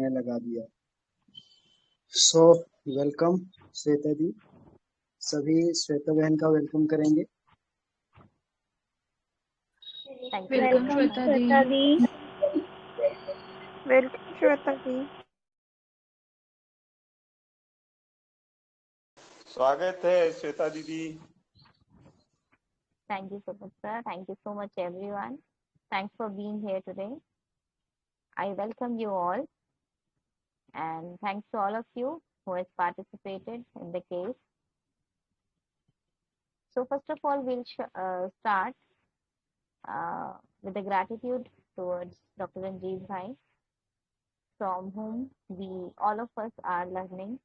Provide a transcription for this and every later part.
मैंने लगा दिया। सो वेलकम श्वेता जी। सभी श्वेता बहन का वेलकम करेंगे। वेलकम श्वेता दी। वेलकम श्वेता जी। स्वागत है श्वेता दीदी। Thank you so much, sir. Thank you so much, everyone. Thanks for being here today. I welcome you all, and thanks to all of you who has participated in the case. So first of all, we'll start with the gratitude towards Dr. Ranjeev Bhai, from whom we all of us are learning.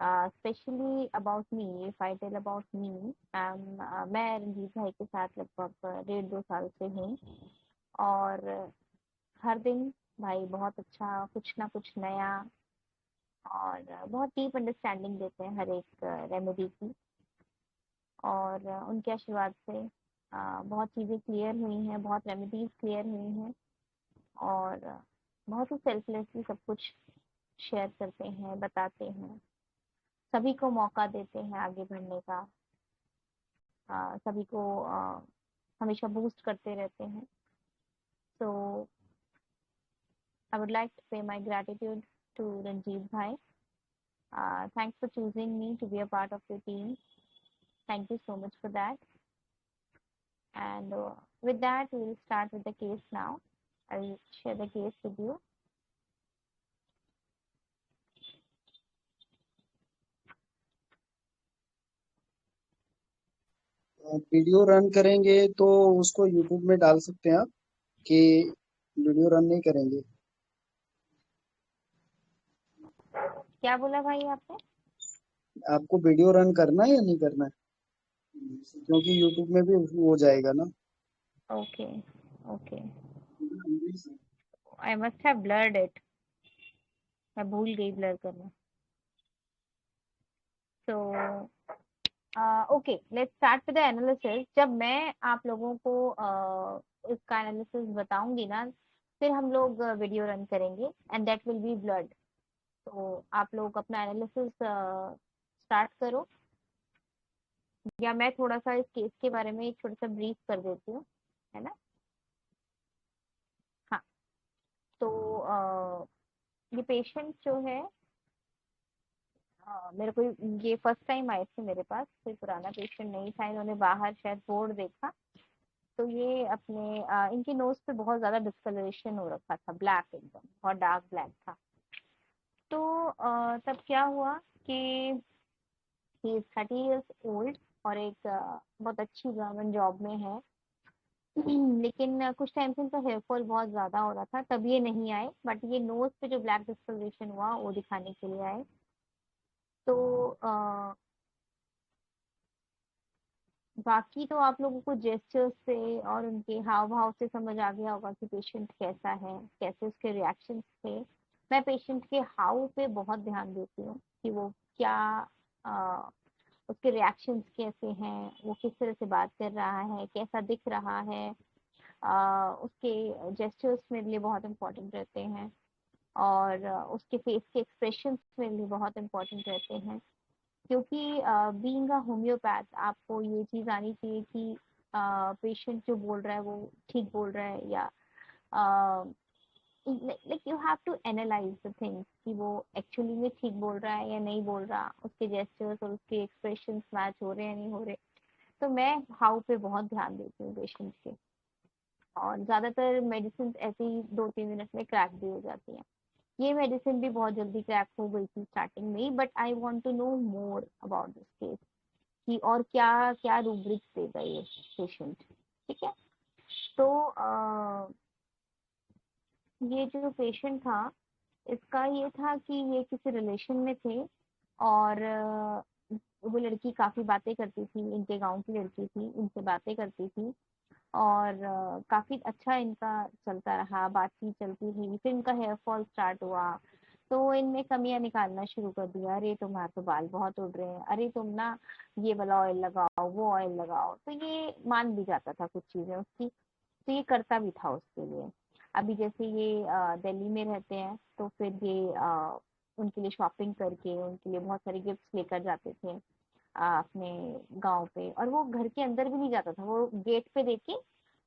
Especially about me, if I tell about me, मैं रंजीत भाई के साथ लगभग 1.5-2 साल से हूँ, और हर दिन भाई बहुत अच्छा कुछ ना कुछ नया और बहुत डीप अंडरस्टैंडिंग देते हैं हर एक रेमेडी की, और उनके आशीर्वाद से बहुत चीज़ें क्लियर हुई हैं, बहुत रेमेडीज क्लियर हुई हैं, और बहुत ही सेल्फलेसली सब कुछ शेयर करते हैं, बताते हैं, सभी को मौका देते हैं आगे बढ़ने का, सभी को हमेशा बूस्ट करते रहते हैं. सो I would like to pay my gratitude to Ranjeev Bhai. Thanks for choosing me to be a part of your team. Thank you so much for that. And with that, we will start with the case now. I will share the case with you. Video run करेंगे तो उसको YouTube में डाल सकते हैं आप, कि video run नहीं करेंगे? क्या बोला भाई आपने? आपको वीडियो रन करना है या नहीं करना है? क्योंकि यूट्यूब में भी हो जाएगा ना। Okay okay, I must have blurred it. मैं भूल गई ब्लर करना. So okay, let's start with the analysis. जब मैं आप लोगों को इसका एनालिसिस बताऊंगी ना, फिर हम लोग वीडियो रन करेंगे and that will be blurred. तो आप लोग अपना एनालिसिस स्टार्ट करो, या मैं थोड़ा सा इस केस के बारे में एक छोटा सा ब्रीफ कर देती हूँ, है ना. हाँ, तो ये पेशेंट जो है, मेरे को ये फर्स्ट टाइम आए थे मेरे पास, कोई पुराना पेशेंट नहीं था. इन्होंने बाहर शायद बोर्ड देखा, तो ये अपने इनकी नोज पे बहुत ज्यादा डिस्कलरेशन हो रखा था, ब्लैक, एकदम बहुत डार्क ब्लैक था. तो तब क्या हुआ कि ही इज 30 years old और एक बहुत अच्छी गवर्नमेंट जॉब में है. लेकिन कुछ टाइम से इनका हेयर फॉल बहुत ज्यादा हो रहा था, तब ये नहीं आए, बट ये नोज पे जो ब्लैक डिस्कलरेशन हुआ वो दिखाने के लिए आए. तो बाकी तो आप लोगों को जेस्चर्स से और उनके हाव भाव से समझ आ गया होगा कि पेशेंट कैसा है, कैसे उसके रिएक्शंस थे. मैं पेशेंट के हाव पे बहुत ध्यान देती हूँ कि वो क्या, उसके रिएक्शंस कैसे हैं, वो किस तरह से बात कर रहा है, कैसा दिख रहा है. उसके जेस्चर्स मेरे लिए बहुत इंपॉर्टेंट रहते हैं, और उसके फेस के एक्सप्रेशंस मेरे लिए बहुत इंपॉर्टेंट रहते हैं. क्योंकि बीइंग अ होम्योपैथ आपको ये चीज़ आनी चाहिए कि पेशेंट जो बोल रहा है वो ठीक बोल रहा है, या like you have to analyse the things कि वो एक्चुअली में ठीक बोल रहा है या नहीं बोल रहा, उसके जेस्चर्स और उसके एक्सप्रेशंस मैच हो रहे हैं या नहीं हो रहे. तो मैं हाउ पे बहुत ध्यान देती हूँ पेशेंट के, और ज़्यादातर मेडिसिन ऐसे ही 2-3 मिनट में क्रैक भी हो जाती हैं. ये मेडिसिन भी बहुत जल्दी क्रैक हो गई थी स्टार्टिंग में ही, but I want to know more about this case कि और क्या क्या रूब्रिक्स देगा ये पेशेंट. ठीक है. तो ये जो पेशेंट था, इसका ये था कि ये किसी रिलेशन में थे, और वो लड़की काफ़ी बातें करती थी, इनके गांव की लड़की थी, इनसे बातें करती थी, और काफ़ी अच्छा इनका चलता रहा, बातचीत चलती रही. फिर इनका हेयर फॉल स्टार्ट हुआ, तो इनने कमियां निकालना शुरू कर दिया. अरे तुम्हारे तो बाल बहुत उड़ रहे हैं, अरे तुम ना ये वाला ऑयल लगाओ, वो ऑयल लगाओ. तो ये मान भी जाता था कुछ चीज़ें उसकी, तो ये करता भी था उसके लिए. अभी जैसे ये दिल्ली में रहते हैं, तो फिर ये उनके लिए शॉपिंग करके उनके लिए बहुत सारे गिफ्ट्स लेकर जाते थे अपने गांव पे, और वो घर के अंदर भी नहीं जाता था, वो गेट पे देके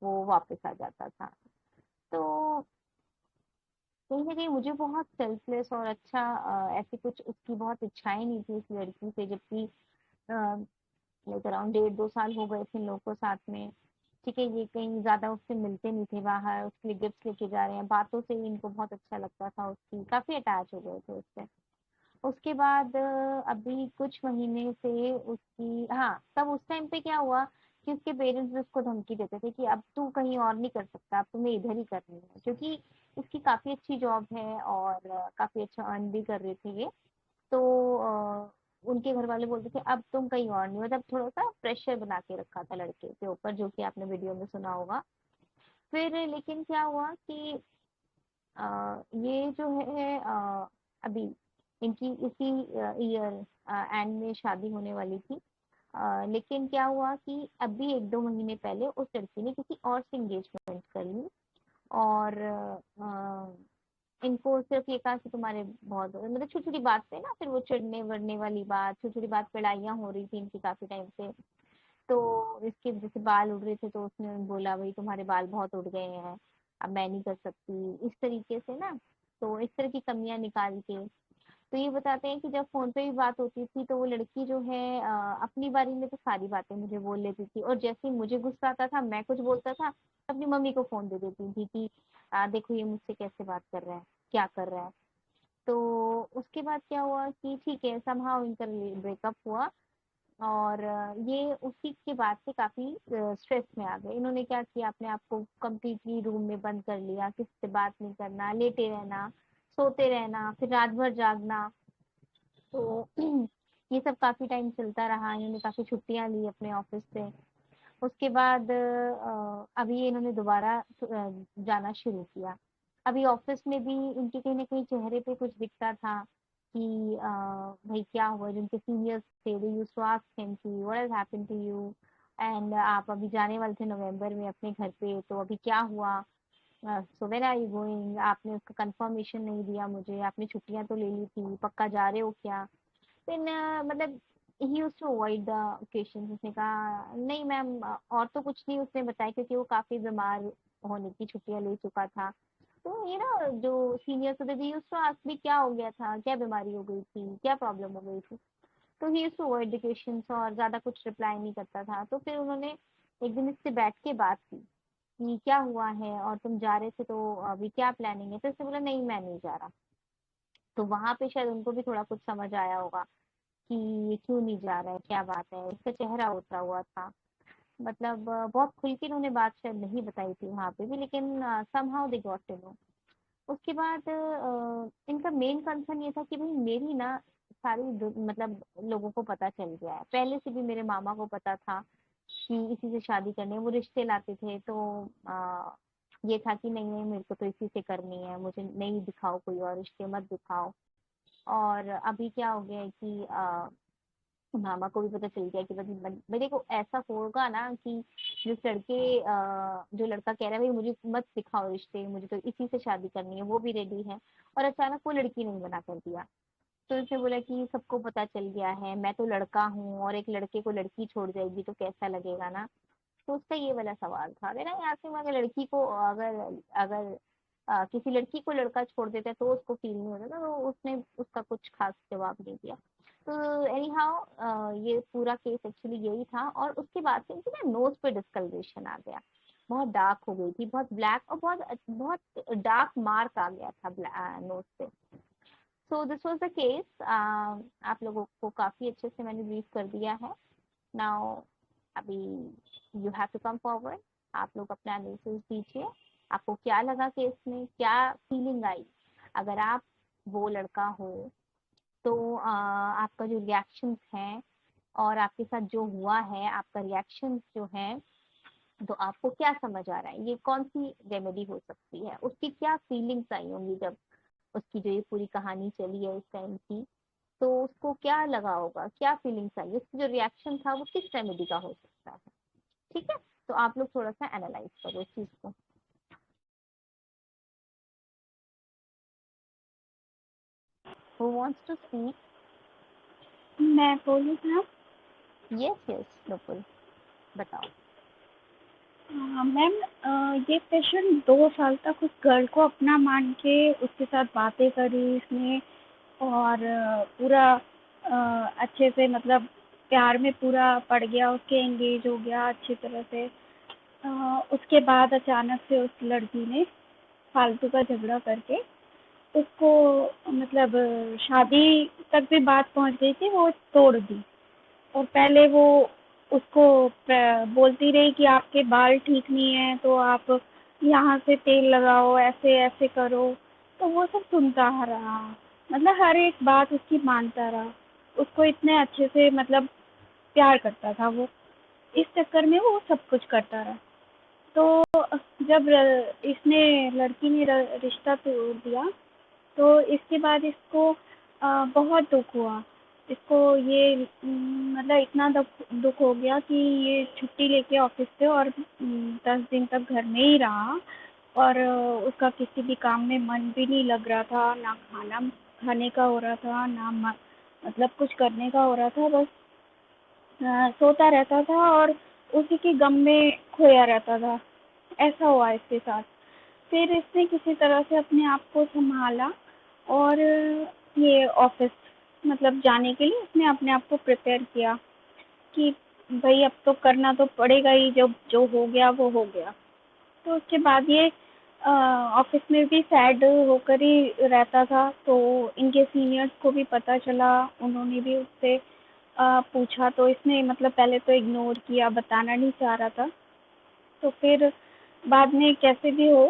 वो वापस आ जाता था। तो कहीं ना कहीं मुझे बहुत सेल्फलेस और अच्छा, ऐसी कुछ उसकी बहुत इच्छाएं नहीं थी उस लड़की से, जबकि लाइक अराउंड 1.5-2 साल हो गए थे इन लोगों को साथ में। ठीक है, ये कहीं ज्यादा उससे मिलते नहीं थे बाहर, उसके लिए गिफ्ट लेके जा रहे हैं, बातों से ही इनको बहुत अच्छा लगता था, उसकी काफी अटैच हो गए थे उससे। उसके बाद अभी कुछ महीने से उसकी, हाँ, तब उस टाइम पे क्या हुआ कि उसके पेरेंट्स भी उसको धमकी देते थे कि अब तू कहीं और नहीं कर सकता, अब तुम्हें इधर ही करनी है, क्योंकि उसकी काफी अच्छी जॉब है और काफी अच्छा अर्न भी कर रहे थे ये। तो उनके घर वाले बोलते थे अब तुम कहीं और नहीं, मतलब थोड़ा सा प्रेशर बना के रखा था लड़के के ऊपर, जो कि आपने वीडियो में सुना होगा। फिर लेकिन क्या हुआ कि ये जो है अभी इनकी इसी ईयर एंड में शादी होने वाली थी। लेकिन क्या हुआ कि अभी 1-2 महीने पहले उस लड़की ने किसी और से एंगेजमेंट कर ली, और इनको सिर्फ ये कहा कि तुम्हारे बहुत, मतलब छोटी छोटी बात पे ना, फिर वो चिढ़ने वढ़ने वाली बात, छोटी छोटी बात पे लड़ाइयाँ हो रही थी इनकी काफी टाइम से। तो इसके जैसे बाल उड़ रहे थे, तो उसने बोला भाई तुम्हारे बाल बहुत उड़ गए हैं, अब मैं नहीं कर सकती, इस तरीके से ना। तो इस तरह की कमियां निकाल के, तो ये बताते हैं कि जब फोन पे भी बात होती थी तो वो लड़की जो है अपनी बारी में तो सारी बातें मुझे बोल लेती थी, और जैसे ही मुझे गुस्सा आता था, मैं कुछ बोलता था, अपनी मम्मी को फोन दे देती थी कि देखो ये मुझसे कैसे बात कर रहा है, क्या कर रहा है। तो उसके बाद क्या हुआ कि ठीक है, समहाउ इनका ब्रेकअप हुआ, और ये उसी के बाद से काफी स्ट्रेस में आ गए। इन्होंने क्या किया, अपने आप को कम्प्लीटली रूम में बंद कर लिया, किसी से बात नहीं करना, लेटे रहना, सोते रहना, फिर रात भर जागना। तो ये सब काफी टाइम चलता रहा, इन्होंने काफी छुट्टियां ली अपने ऑफिस से। उसके बाद अभी इन्होंने दोबारा जाना शुरू किया। अभी ऑफिस में भी इनके कहीं ना कहीं चेहरे पे कुछ दिखता था कि भाई क्या हुआ, जो उनके सीनियर्स थे, they used to ask him कि what has happened to you, and आप अभी जाने वाले थे नवंबर में अपने घर पे, तो अभी क्या हुआ, so when are you going, आपने उसका कंफर्मेशन नहीं दिया मुझे, आपने छुट्टियां तो ले ली थी, पक्का जा रहे हो क्या। देन मतलब he used to avoid the occasion. उसने कहा नहीं मैम, और तो कुछ नहीं उसने बताया, क्योंकि वो काफी बीमार होने की छुट्टियां ले चुका था। तो ये ना जो सीनियर थे, दे यूज्ड टू आस्क भी क्या हो गया था, क्या बीमारी हो गई थी, क्या प्रॉब्लम हो गई थी। तो he used to avoid the questions और ज्यादा कुछ रिप्लाई नहीं करता था। तो फिर उन्होंने एक दिन इससे बैठ के बात की कि क्या हुआ है, और तुम जा रहे थे तो अभी क्या प्लानिंग है। तो इसने बोला नहीं मैं नहीं जा रहा। तो वहां पे शायद उनको भी थोड़ा कुछ समझ आया होगा कि ये क्यों नहीं जा रहा है, क्या बात है, इसका चेहरा उतरा हुआ था। मतलब बहुत खुल के उन्होंने बात शायद नहीं बताई थी वहां पे भी, लेकिन somehow they got to know. उसके बाद इनका मेन कंसर्न ये था कि भाई मेरी ना सारी मतलब लोगों को पता चल गया है, पहले से भी मेरे मामा को पता था कि इसी से शादी करनी है, वो रिश्ते लाते थे। तो ये था कि नहीं नहीं मेरे को तो इसी से करनी है, मुझे नहीं दिखाओ कोई और रिश्ते मत दिखाओ। और अभी क्या हो गया है कि मामा को भी पता चल गया कि मेरे को ऐसा होगा ना कि जिस लड़के जो लड़का कह रहा है भाई मुझे मत सिखाओ रिश्ते, मुझे तो इसी से शादी करनी है, वो भी रेडी है, और अचानक वो लड़की नहीं मना कर दिया। तो उसने बोला कि सबको पता चल गया है, मैं तो लड़का हूँ और एक लड़के को लड़की छोड़ जाएगी तो कैसा लगेगा ना। तो उसका ये वाला सवाल था। मेरा यहाँ से अगर लड़की को, अगर अगर किसी लड़की को लड़का छोड़ देता है तो उसको फील नहीं होता था, तो उसने उसका कुछ खास जवाब नहीं दिया। तो एनी हाउ ये पूरा केस एक्चुअली यही था, और उसके बाद से इनकी ना नोज पे डिस्कलरेशन आ गया, बहुत डार्क हो गई थी, बहुत ब्लैक, और बहुत बहुत डार्क मार्क आ गया था नोज पे। So this was the case. आप लोगों को काफी अच्छे से मैंने ब्रीफ कर दिया है। नाउ अभी you have to come forward, आप लोग अपना एनालिसिस दीजिए। आपको क्या लगा केस में, क्या फीलिंग आई, अगर आप वो लड़का हो तो आपका जो रिएक्शंस हैं, और आपके साथ जो हुआ है आपका रिएक्शंस जो है, तो आपको क्या समझ आ रहा है, ये कौन सी रेमेडी हो सकती है, उसकी क्या फीलिंग्स आई होंगी जब उसकी जो ये पूरी कहानी चली है इस टाइम की। तो उसको क्या लगा होगा, क्या फीलिंग्स आई, उसकी जो रिएक्शन था वो किस रेमेडी का हो सकता है। ठीक है, तो आप लोग थोड़ा सा एनालाइज करो इस चीज को। Who wants to speak? मैं बोलूँ ना? Yes, बिल्कुल बताओ। मैम, ये पेशेंट 2 साल तक उस गर्ल को अपना मान के उसके साथ बातें करी इसने, और पूरा अच्छे से मतलब प्यार में पूरा पड़ गया, उसके एंगेज हो गया अच्छी तरह से। उसके बाद अचानक से उस लड़की ने फालतू का झगड़ा करके उसको, मतलब शादी तक भी बात पहुंच गई थी, वो तोड़ दी। और पहले वो उसको बोलती रही कि आपके बाल ठीक नहीं है तो आप यहाँ से तेल लगाओ, ऐसे ऐसे करो। तो वो सब सुनता रहा, मतलब हर एक बात उसकी मानता रहा। उसको इतने अच्छे से मतलब प्यार करता था वो, इस चक्कर में वो सब कुछ करता रहा। तो जब इसने लड़की ने रिश्ता तोड़ दिया, तो इसके बाद इसको बहुत दुख हुआ। इसको ये मतलब इतना दुख दुख हो गया कि ये छुट्टी लेके ऑफिस से, और 10 दिन तक घर में ही रहा। और उसका किसी भी काम में मन भी नहीं लग रहा था, ना खाना खाने का हो रहा था, ना मतलब कुछ करने का हो रहा था। बस सोता रहता था और उसी के गम में खोया रहता था। ऐसा हुआ इसके साथ। फिर इसने किसी तरह से अपने आप को संभाला, और ये ऑफिस मतलब जाने के लिए इसने अपने आप को प्रिपेयर किया कि भाई अब तो करना तो पड़ेगा ही, जब जो हो गया वो हो गया। तो उसके बाद ये ऑफिस में भी सैड होकर ही रहता था। तो इनके सीनियर्स को भी पता चला, उन्होंने भी उससे पूछा, तो इसने मतलब पहले तो इग्नोर किया, बताना नहीं चाह रहा था। तो फिर बाद में कैसे भी हो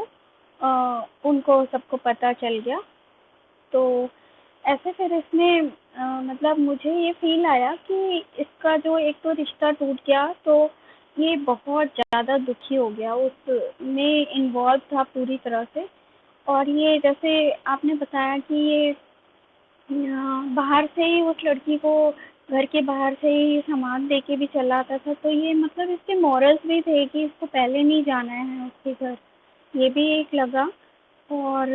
उनको सबको पता चल गया। तो ऐसे फिर इसने मतलब मुझे ये फ़ील आया कि इसका जो एक तो रिश्ता टूट गया, तो ये बहुत ज़्यादा दुखी हो गया, उसमें इन्वॉल्व था पूरी तरह से। और ये जैसे आपने बताया कि ये बाहर से ही उस लड़की को घर के बाहर से ही सामान दे के भी चला आता था। तो ये मतलब इसके मॉरल्स भी थे कि इसको पहले नहीं जाना है उसके घर, ये भी एक लगा। और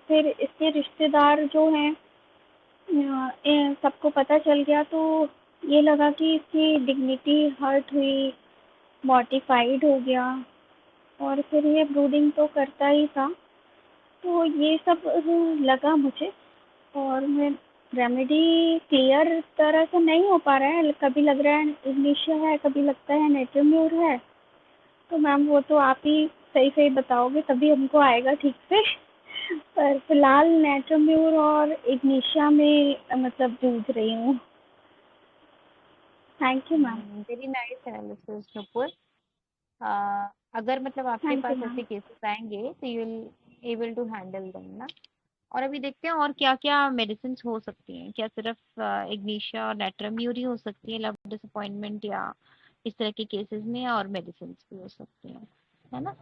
फिर इसके रिश्तेदार जो हैं, सबको पता चल गया, तो ये लगा कि इसकी डिग्निटी हर्ट हुई, मॉर्टिफाइड हो गया। और फिर ये ब्रूडिंग तो करता ही था। तो ये सब लगा मुझे। और मैं रेमेडी क्लियर तरह से नहीं हो पा रहा है, कभी लग रहा है इग्निशिया है, कभी लगता है नेट्रोम्यूर है। तो मैम वो तो आप ही सही सही बताओगे तभी हमको आएगा ठीक से। पर फिलहाल नेट्रोम्यूर और इग्निशिया में मतलब जूझ रही हूँ। Thank you ma'am. Very nice analysis Nupur. अगर मतलब आपके थैंक यू पास मैम। ऐसे केसेस आएंगे तो you will able to handle them ना। और अभी देखते हैं और क्या क्या मेडिसिन हो सकती हैं। क्या सिर्फ इग्निशिया और नेट्रम्यूरी हो सकती है लव डिसअपॉइंटमेंट, या इस तरह के केसेस में और मेडिसिन भी हो सकती हैं, है ना।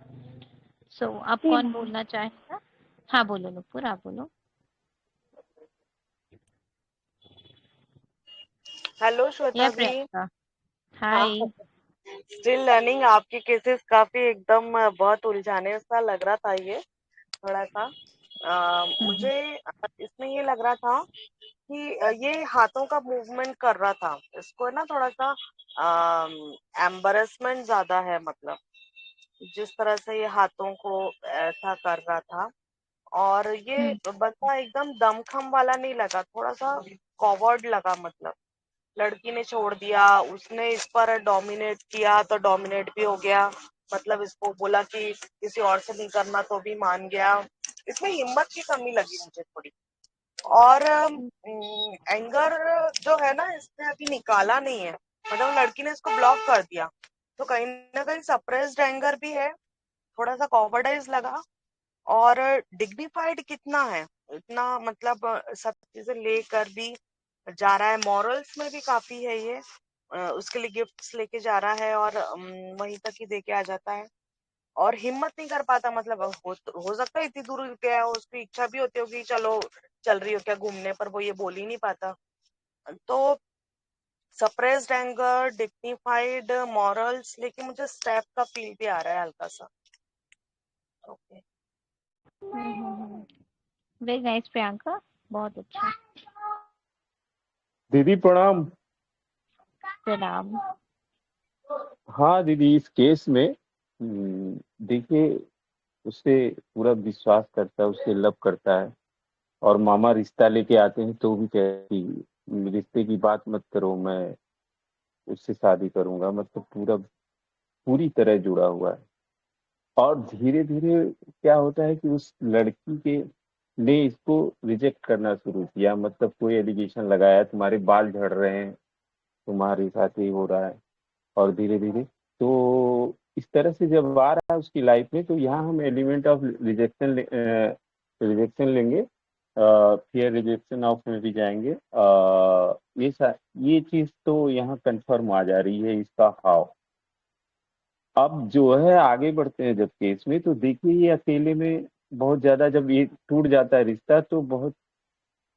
सो आप जी कौन मैम। बोलना चाहेगा? हाँ बोलो नुपुर, आप बोलो। हेलो श्वेता या दी। प्रियंका। हाँ, हाय। Still learning. आपके केसेस काफी एकदम बहुत उलझाने सा लग रहा था ये, थोड़ा सा। हम्म मुझे इसमें ये लग रहा था कि ये हाथों का मूवमेंट कर रहा था, इसको ना थोड़ा सा एम्बरसमेंट ज्यादा है, मतलब जिस तरह से ये हाथों को ऐसा कर रहा था। और ये हम्म बंदा एकदम दमखम वाला नहीं लगा, थोड़ा सा कॉवर्ड लगा। मतलब लड़की ने छोड़ दिया, उसने इस पर डोमिनेट किया तो डोमिनेट भी हो गया। मतलब इसको बोला कि किसी और से नहीं करना तो भी मान गया। इसमें हिम्मत की कमी लगी मुझे थोड़ी। और एंगर जो है ना, इसने अभी निकाला नहीं है, मतलब लड़की ने इसको ब्लॉक कर दिया। तो कहीं ना कहीं सप्रेस्ड एंगर भी है, थोड़ा सा कॉवर्डाइज लगा। और डिग्निफाइड कितना है, इतना मतलब सब चीजें लेकर भी जा रहा है, मॉरल्स में भी काफी है ये। उसके लिए गिफ्ट्स लेके जा रहा है और वहीं तक ही देके आ जाता है। और हिम्मत नहीं कर पाता, मतलब हो सकता है इतनी दूर गया हो, उसकी इच्छा भी होती होगी, चलो चल रही हो क्या घूमने, पर वो ये बोल ही नहीं पाता। तो सप्रेस्ड एंगर, डिग्निफाइड मॉरल्स, लेकिन मुझे स्टेप का फील भी आ रहा है हल्का सा। ओके। वेरी नाइस प्रियंका, बहुत अच्छा। दीदी प्रणाम। प्रणाम। हाँ दीदी, इस केस में देखिए, उससे पूरा विश्वास करता है, उससे लव करता है, और मामा रिश्ता लेके आते हैं तो भी कहती रिश्ते की बात मत करो, मैं उससे शादी करूंगा, मतलब पूरी तरह जुड़ा हुआ है। और धीरे धीरे क्या होता है कि उस लड़की के ने इसको रिजेक्ट करना शुरू किया, मतलब कोई एलिगेशन लगाया, तुम्हारे बाल झड़ रहे हैं, तुम्हारे साथ ये हो रहा है, और धीरे धीरे तो इस तरह से जब आ रहा है उसकी लाइफ में, तो यहाँ हम एलिमेंट ऑफ रिजेक्शन लेंगे, फिर रिजेक्शन ऑफ में भी जाएंगे। ये चीज तो यहाँ कंफर्म आ जा रही है, इसका हाव। अब जो है आगे बढ़ते हैं जब केस में, तो देखिए ये अकेले में बहुत ज्यादा, जब ये टूट जाता है रिश्ता तो बहुत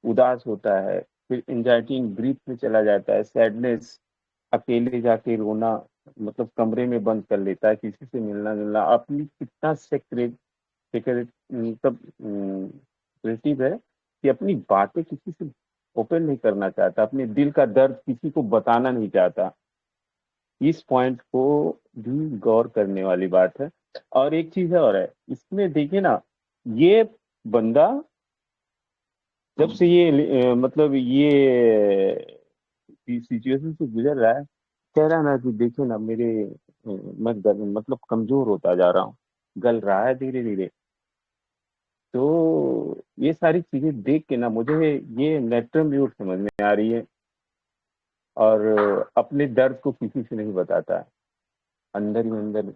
उदास होता है, फिर एंजाइटी ग्रीफ में चला जाता है, सैडनेस, अकेले जाके रोना, मतलब कमरे में बंद कर लेता है, किसी से मिलना जुलना, अपनी कितना सेक्रेट सेक्रेट मतलब क्रिएटिव है कि अपनी बातें किसी से ओपन नहीं करना चाहता, अपने दिल का दर्द किसी को बताना नहीं चाहता। इस पॉइंट को भी गौर करने वाली बात है। और एक चीज और है इसमें, देखिए ना, ये बंदा जब से ये मतलब ये सिचुएशन से गुजर रहा है, कह रहा है ना कि देखिए ना मेरे मतलब कमजोर होता जा रहा हूँ, गल रहा है धीरे धीरे। तो ये सारी चीजें देख के ना मुझे ये नेत्रम म्यूट समझ में आ रही है, और अपने दर्द को किसी से नहीं बताता है, अंदर ही अंदर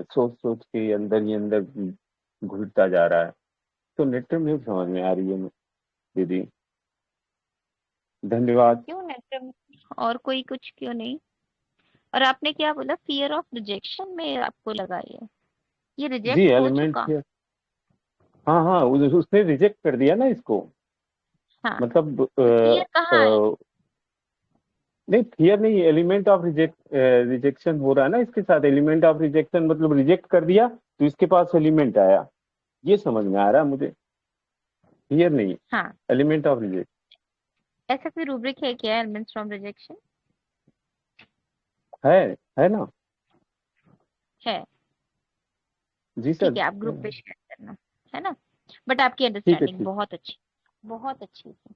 सोच सोच के अंदर ही अंदर घुटता जा रहा है। तो नेत्रम म्यूट समझ में आ रही है दीदी। धन्यवाद। क्यों नेत्रम? और कोई कुछ क्यों नहीं? और आपने क्या बोला, फियर ऑफ रिजेक्शन में आपको लगा ये जी, रिजेक्ट हो एलिमेंट चुका? है। हाँ हाँ, उसने रिजेक्ट कर दिया ना इसको, हाँ, मतलब तो फियर कहाँ है? नहीं, फियर नहीं, एलिमेंट ऑफ रिजेक्शन हो रहा है ना इसके साथ, एलिमेंट ऑफ रिजेक्शन मतलब रिजेक्ट कर दिया तो इसके पास एलिमेंट आया, ये समझ में आ रहा है मुझे, फियर नहीं, हाँ, एलिमेंट ऑफ रिजेक्ट। ऐसा कोई रूब्रिक है क्या, एलिमेंट्स फ्रॉम रिजेक्शन? है ना। है। जी ठीक सर। है, आप ग्रुप पे शेयर करना, है ना? बट आपकी ठीक है, अंडरस्टैंडिंग ठीक। बहुत अच्छी, बहुत अच्छी थी।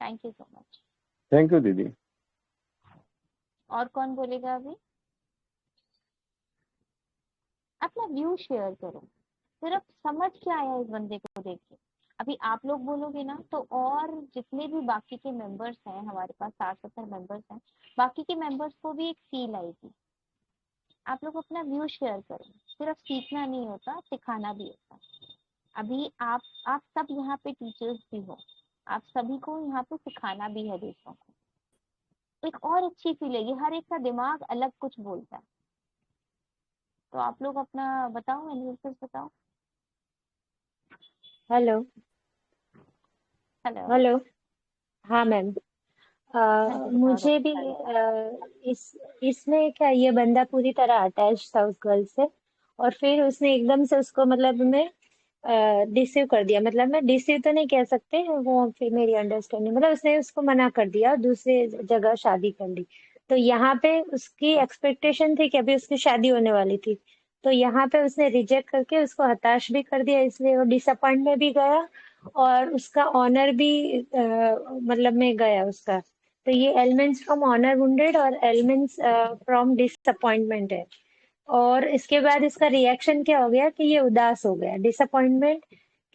Thank you so much. Thank you दीदी। और कौन बोलेगा अभी? अपना व्यू शेयर करो, सिर्फ समझ क्या आया इस बंदे को देख के। अभी आप लोग बोलोगे ना तो और जितने भी बाकी के मेंबर्स हैं, हमारे पास 60-70 मेंबर्स हैं, बाकी के मेंबर्स को भी एक फील आएगी। आप लोग अपना व्यू शेयर करो, सिर्फ सीखना नहीं होता, सिखाना भी होता। अभी आप सब यहाँ पे टीचर्स भी हो, आप सभी को यहाँ पे सिखाना भी है दूसरों को। एक और अच्छी फील है, ये हर एक का दिमाग अलग कुछ बोलता है। तो आप लोग अपना बताओ, एनालिसिस बताओ। हेलो। हेलो। हेलो। हाँ मैम। हाँ जी, बताओ मुझे भी बताइए। इसमें क्या, ये बंदा पूरी तरह अटैच था उस गर्ल से, और फिर उसने एकदम से उसको मतलब में डिसीव कर दिया। मतलब मैं डिसीव तो नहीं कह सकते, वो फिर मेरी अंडरस्टैंडिंग मतलब उसने उसको मना कर दिया और दूसरी जगह शादी कर ली। तो यहाँ पे उसकी एक्सपेक्टेशन थी कि अभी उसकी शादी होने वाली थी, तो यहाँ पे उसने रिजेक्ट करके उसको हताश भी कर दिया, इसलिए वो डिसअपॉइंट में भी गया और उसका ऑनर भी मतलब में गया उसका। तो ये एलिमेंट्स फ्रॉम ऑनर वुंडेड और एलिमेंट्स फ्रॉम डिसअपॉइंटमेंट है। और इसके बाद इसका रिएक्शन क्या हो गया कि ये उदास हो गया, डिसअपॉइंटमेंट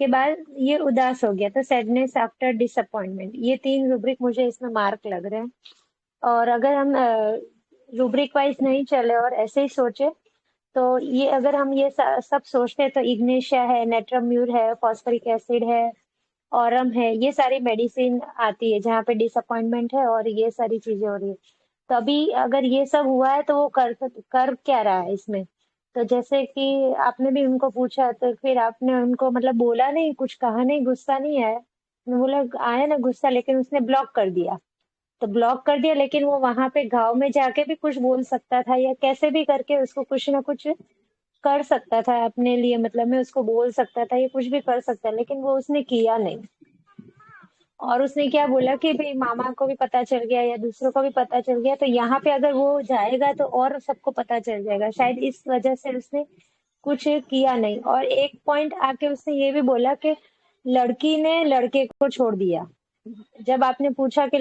के बाद ये उदास हो गया, तो सैडनेस आफ्टर डिसअपॉइंटमेंट, ये 3 रूब्रिक मुझे इसमें मार्क लग रहे हैं। और अगर हम रूब्रिक वाइज नहीं चले और ऐसे ही सोचे, तो ये अगर हम ये सब सोचते हैं तो इग्नेशिया है, नेट्रम्यूर है, फॉस्फोरिक एसिड है, ऑरम है, ये सारी मेडिसिन आती है जहाँ पे डिसअपॉइंटमेंट है और ये सारी चीजें हो रही है। तो अभी अगर ये सब हुआ है तो वो कर क्या रहा है इसमें? तो जैसे कि आपने भी उनको पूछा, तो फिर आपने उनको मतलब बोला नहीं, कुछ कहा नहीं, गुस्सा नहीं आया? मैं बोला आया ना गुस्सा, लेकिन उसने ब्लॉक कर दिया। तो ब्लॉक कर दिया, लेकिन वो वहां पे गांव में जाके भी कुछ बोल सकता था, या कैसे भी करके उसको कुछ ना कुछ कर सकता था अपने लिए, मतलब मैं उसको बोल सकता था, ये कुछ भी कर सकता है, लेकिन वो उसने किया नहीं। और उसने क्या बोला कि भाई मामा को भी पता चल गया या दूसरों को भी पता चल गया, तो यहाँ पे अगर वो जाएगा तो और सबको पता चल जाएगा, शायद इस वजह से उसने कुछ किया नहीं। और एक पॉइंट आके उसने ये भी बोला कि लड़की ने लड़के को छोड़ दिया। जब आपने पूछा कि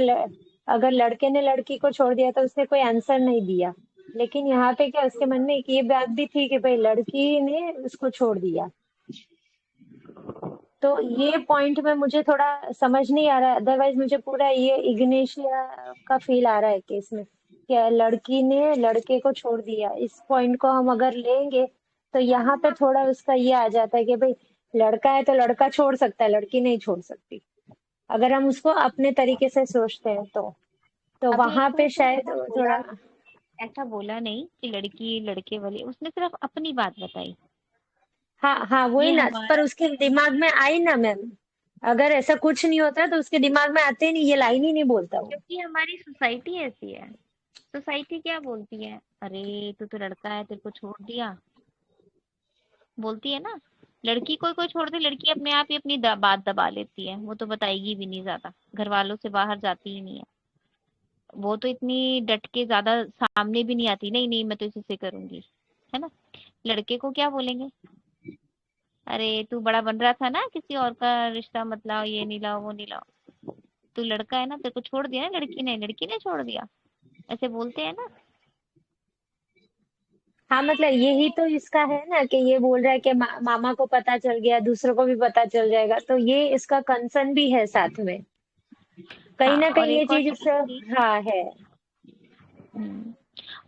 अगर लड़के ने लड़की को छोड़ दिया, तो उसने कोई आंसर नहीं दिया। लेकिन यहाँ पे क्या उसके मन में एक ये बात भी थी कि भाई लड़की ने उसको छोड़ दिया। तो ये पॉइंट में मुझे थोड़ा समझ नहीं आ रहा है, अदरवाइज मुझे पूरा ये इग्नेशिया का फील आ रहा है केस में, क्या लड़की ने लड़के को छोड़ दिया। इस पॉइंट को हम अगर लेंगे तो यहाँ पे थोड़ा उसका ये आ जाता है कि भाई लड़का है तो लड़का छोड़ सकता है, लड़की नहीं छोड़ सकती, अगर हम उसको अपने तरीके से सोचते हैं तो अभी वहां इसने पे तो शायद ऐसा बोला, थोड़ा। ऐसा बोला नहीं कि लड़की लड़के वाली, उसने सिर्फ अपनी बात बताई। हाँ हाँ, वही ये ना, पर हमारा, उसके दिमाग में आई ना मैम, अगर ऐसा कुछ नहीं होता तो उसके दिमाग में आते ही नहीं, ये लाइन ही नहीं बोलता वो। क्योंकि हमारी सोसाइटी ऐसी है। सोसाइटी क्या बोलती है, अरे तू तो लड़का है, तेरे को छोड़ दिया, बोलती है ना। लड़की कोई कोई छोड़ दे, लड़की अपने आप ही अपनी बात दबा लेती है, वो तो बताएगी भी नहीं, ज्यादा घर वालों से बाहर जाती ही नहीं है। वो तो इतनी डट के ज्यादा सामने भी नहीं आती, नहीं नहीं मैं तो इसी से करूंगी, है ना। लड़के को क्या बोलेंगे, अरे तू बड़ा बन रहा था ना, किसी और का रिश्ता मत लाओ, ये नहीं लाओ वो नहीं लाओ, तू लड़का है ना, तेरे को छोड़ दिया ना लड़की ने छोड़ दिया, ऐसे बोलते हैं ना। हाँ मतलब यही तो इसका है ना, कि ये बोल रहा है कि मामा को पता चल गया, दूसरों को भी पता चल जाएगा, तो ये इसका कंसर्न भी है साथ में, कहीं हाँ, ना और कहीं ये एक और चीज चीज उससे। थी। हाँ है। हम्म,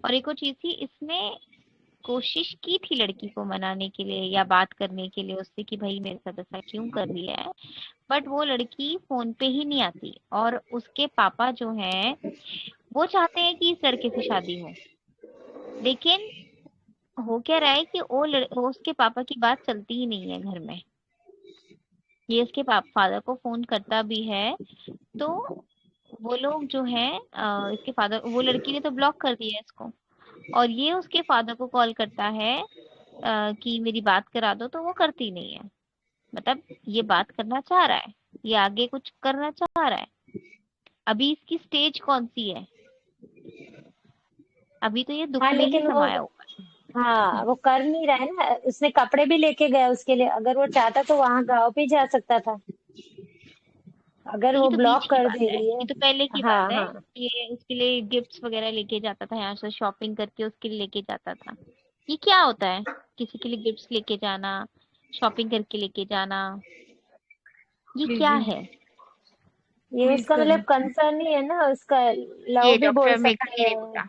और एक और चीज थी, इसने कोशिश की थी लड़की को मनाने के लिए या बात करने के लिए उससे कि भाई मेरे साथ ऐसा क्यों कर रही है, बट वो लड़की फोन पे ही नहीं आती। और उसके पापा जो हैं वो चाहते हैं कि इस लड़के से शादी हो, लेकिन हो क्या रहा है कि वो उसके पापा की बात चलती ही नहीं है घर में। ये इसके फादर को फोन करता भी है तो वो लोग जो है, इसके फादर, वो लड़की ने तो ब्लॉक कर दिया है इसको, और ये उसके फादर को कॉल करता है कि मेरी बात करा दो, तो वो करती नहीं है। मतलब ये बात करना चाह रहा है, ये आगे कुछ करना चाह रहा है। अभी इसकी स्टेज कौन सी है, अभी तो ये दुख हाँ में ही लेकिन वो, समाया हुआ है। हाँ वो कर नहीं रहा है ना, उसने कपड़े भी लेके गया उसके लिए, अगर वो चाहता तो वहां गाँव पे जा सकता था, अगर ये वो तो बीच ब्लॉक की कर बात दे है, रही ये है। तो पहले की बात हाँ है। हाँ। ये उसके लिए गिफ्ट्स वगैरह लेके जाता था, यहाँ से शॉपिंग करके उसके लिए लेके जाता था। ये क्या होता है, किसी के लिए गिफ्ट्स लेके जाना, शॉपिंग करके लेके जाना, ये क्या प्लीजिंग, है। ये प्लीज उसका मतलब करना। कंसर्न ही है ना उसका, ये लव भी बोल डॉक्टर मेघा सकता दी ने है, बोला,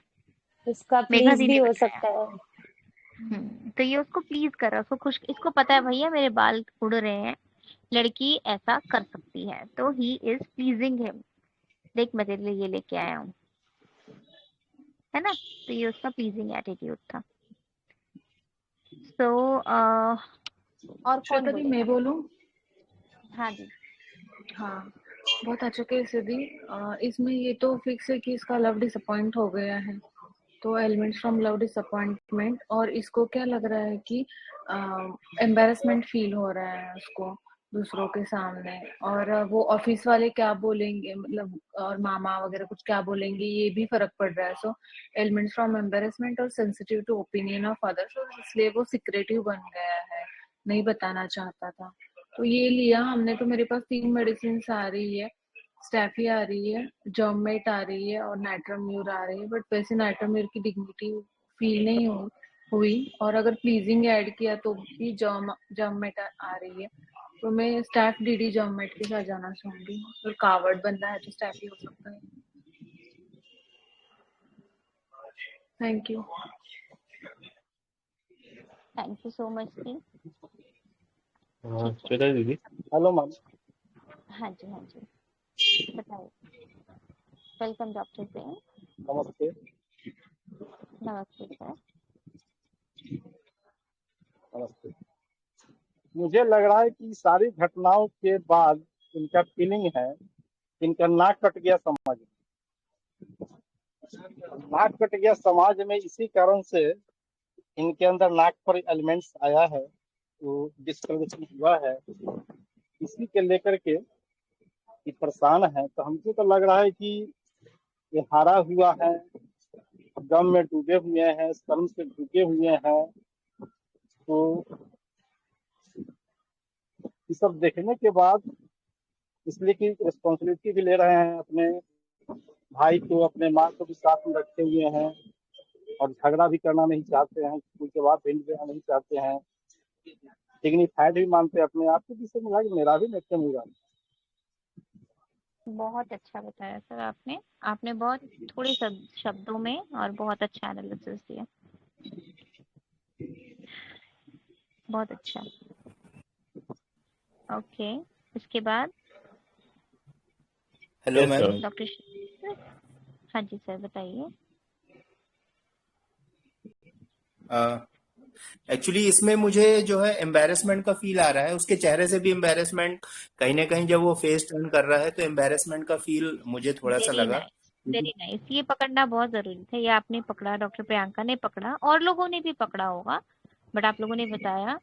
उसका मेघा प्लीज दी भी ने हो बताया। सकता है। तो ये उसको प्लीज कर रहा है, उसको खुश, इसको पता है भैया मेरे बाल उड़ रहे हैं, लड़की ऐसा कर सकती है, तो ही इज प्लीजिंग हिम, देख मैं तेरे लिए ये लेके आया हूँ, है ना। तो ये उसका प्लीजिंग एटीट्यूड था। सो और कौन श्वेता दी, मैं बोलेगा। बोलूं? हाँ जी। हाँ, बहुत अच्छा केस है दी। इसमें ये तो फिक्स है कि इसका लव डिसअपॉइंट हो गया है, तो एलिमेंट्स फ्रॉम लव डिसअपॉइंटमेंट, और इसको क्या लग रहा है कि एम्बेरसमेंट फील हो रहा है उसको दूसरों के सामने, और वो ऑफिस वाले क्या बोलेंगे, मतलब और मामा वगैरह कुछ क्या बोलेंगे, ये भी फर्क पड़ रहा है। सो एलिमेंट्स फ्रॉम एम्बेरसमेंट और sensitive to opinion of others, इसलिए वो सिक्रेटिव बन गया है, नहीं बताना चाहता था। तो ये लिया हमने, तो मेरे पास 3 मेडिसिन आ रही है, स्टैफी आ रही है, जर्मेट आ रही है और नाइट्रोम्यूर आ रही है, बट वैसे नाइट्रोम्यूर की डिग्निटी फील नहीं हुई, और अगर प्लीजिंग ऐड किया तो भी जर्मेट आ रही है। तो मैं स्टैफ डीडी जर्मेट के साथ जाना चाहूंगी, और कावर्ड बंदा है तो स्टैफ ही हो सकता है। Thank you. Thank you so much जी। हाँ ठीक है। श्वेता दीदी। Hello ma'am. हाँ जी हाँ जी, बताइए। Welcome doctor Singh. नमस्ते। नमस्ते सर। नमस्ते। मुझे लग रहा है कि सारी घटनाओं के बाद इनका फीलिंग है, इनका नाक कट गया समाज में। नाक कट गया समाज में इसी कारण से इनके अंदर नाक पर एलिमेंट्स आया है, तो डिस्कलेशन हुआ है। इसी के लेकर के कि परेशान है, तो हमको तो लग रहा है कि ये हारा हुआ है, गम में डूबे हुए हैं, शर्म से झुके हुए हैं। तो ये सब देखने के बाद इसलिए कि रिस्पॉन्सिबिलिटी भी ले रहे हैं, अपने भाई को अपने माँ को भी साथ में रखे हुए हैं, और झगड़ा भी करना नहीं चाहते हैं, स्कूल के बाद भिंड जाना नहीं चाहते हैं, डिग्निफाइड भी मानते हैं अपने आप को, जिससे मिला कि मेरा भी नेक्स्ट होगा। बहुत अच्छा बताया सर आपने। आपने बहुत थोड़े शब्दों में और बहुत अच्छा एनालिसिस दिया। बहुत अच्छा। ओके, इसके बाद hello yes ma'am. Sir. Doctor हाँ जी सर, बताइए। एक्चुअली इसमें मुझे जो है एम्बेरसमेंट का फील आ रहा है, उसके चेहरे से भी एम्बेरसमेंट, कहीं ना कहीं जब वो फेस टर्न कर रहा है तो एम्बेरसमेंट का फील मुझे थोड़ा सा वेरी लगा। Nice, very nice. ये पकड़ना बहुत जरूरी था, ये आपने पकड़ा, डॉक्टर प्रियंका ने पकड़ा, और लोगों ने भी पकड़ा होगा, बट आप लोगों ने बताया।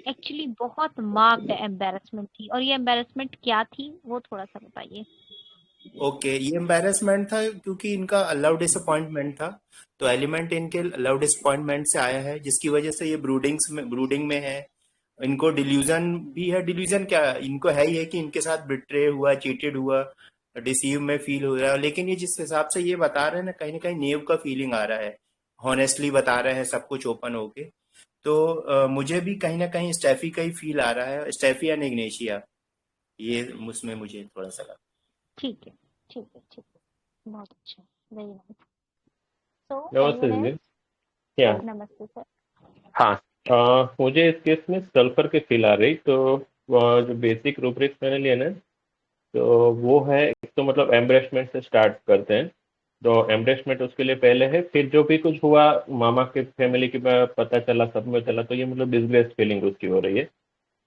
एक्चुअली बहुत मार्क्ड एम्बेरसमेंट थी, और ये एम्बेरसमेंट क्या थी वो थोड़ा सा बताइए। ओके, ये एम्बेरसमेंट था क्योंकि इनका लव डिसअपॉइंटमेंट था, तो एलिमेंट इनके लव डिसअपॉइंटमेंट से आया है, जिसकी वजह से ये ब्रूडिंग में है। इनको डिल्यूजन भी है। डिल्यूजन क्या, इनको है ही है कि इनके साथ बिट्रे हुआ, चीटेड हुआ, डिसीव में फील हो रहा है। लेकिन ये जिस हिसाब से ये बता रहे हैं ना कहीं नेव का फीलिंग आ रहा है, हॉनेस्टली बता रहे हैं सब कुछ ओपन होके। तो मुझे भी कहीं ना कहीं स्टेफी का ही फील आ रहा है, स्टेफी एंड इग्नेशिया, ये उसमें मुझे थोड़ा सा लगा। ठीक है, ठीक है, ठीक है, बहुत अच्छा, वेरी नाइस। सो नमस्ते एनीवन दीदी। एल्स? क्या? नमस्ते सर। हाँ। मुझे इस केस में सल्फर की फील आ रही, तो जो बेसिक रूब्रिक्स मैंने लिए ना, तो वो है, एक तो मतलब एम्ब्रेसमेंट से स्टार्ट करते हैं। तो एम्ब्रेसमेंट उसके लिए पहले है, फिर जो भी कुछ हुआ मामा के फैमिली के पता चला, सब में चला, तो ये मतलब डिसग्रेस फीलिंग उसकी हो रही है।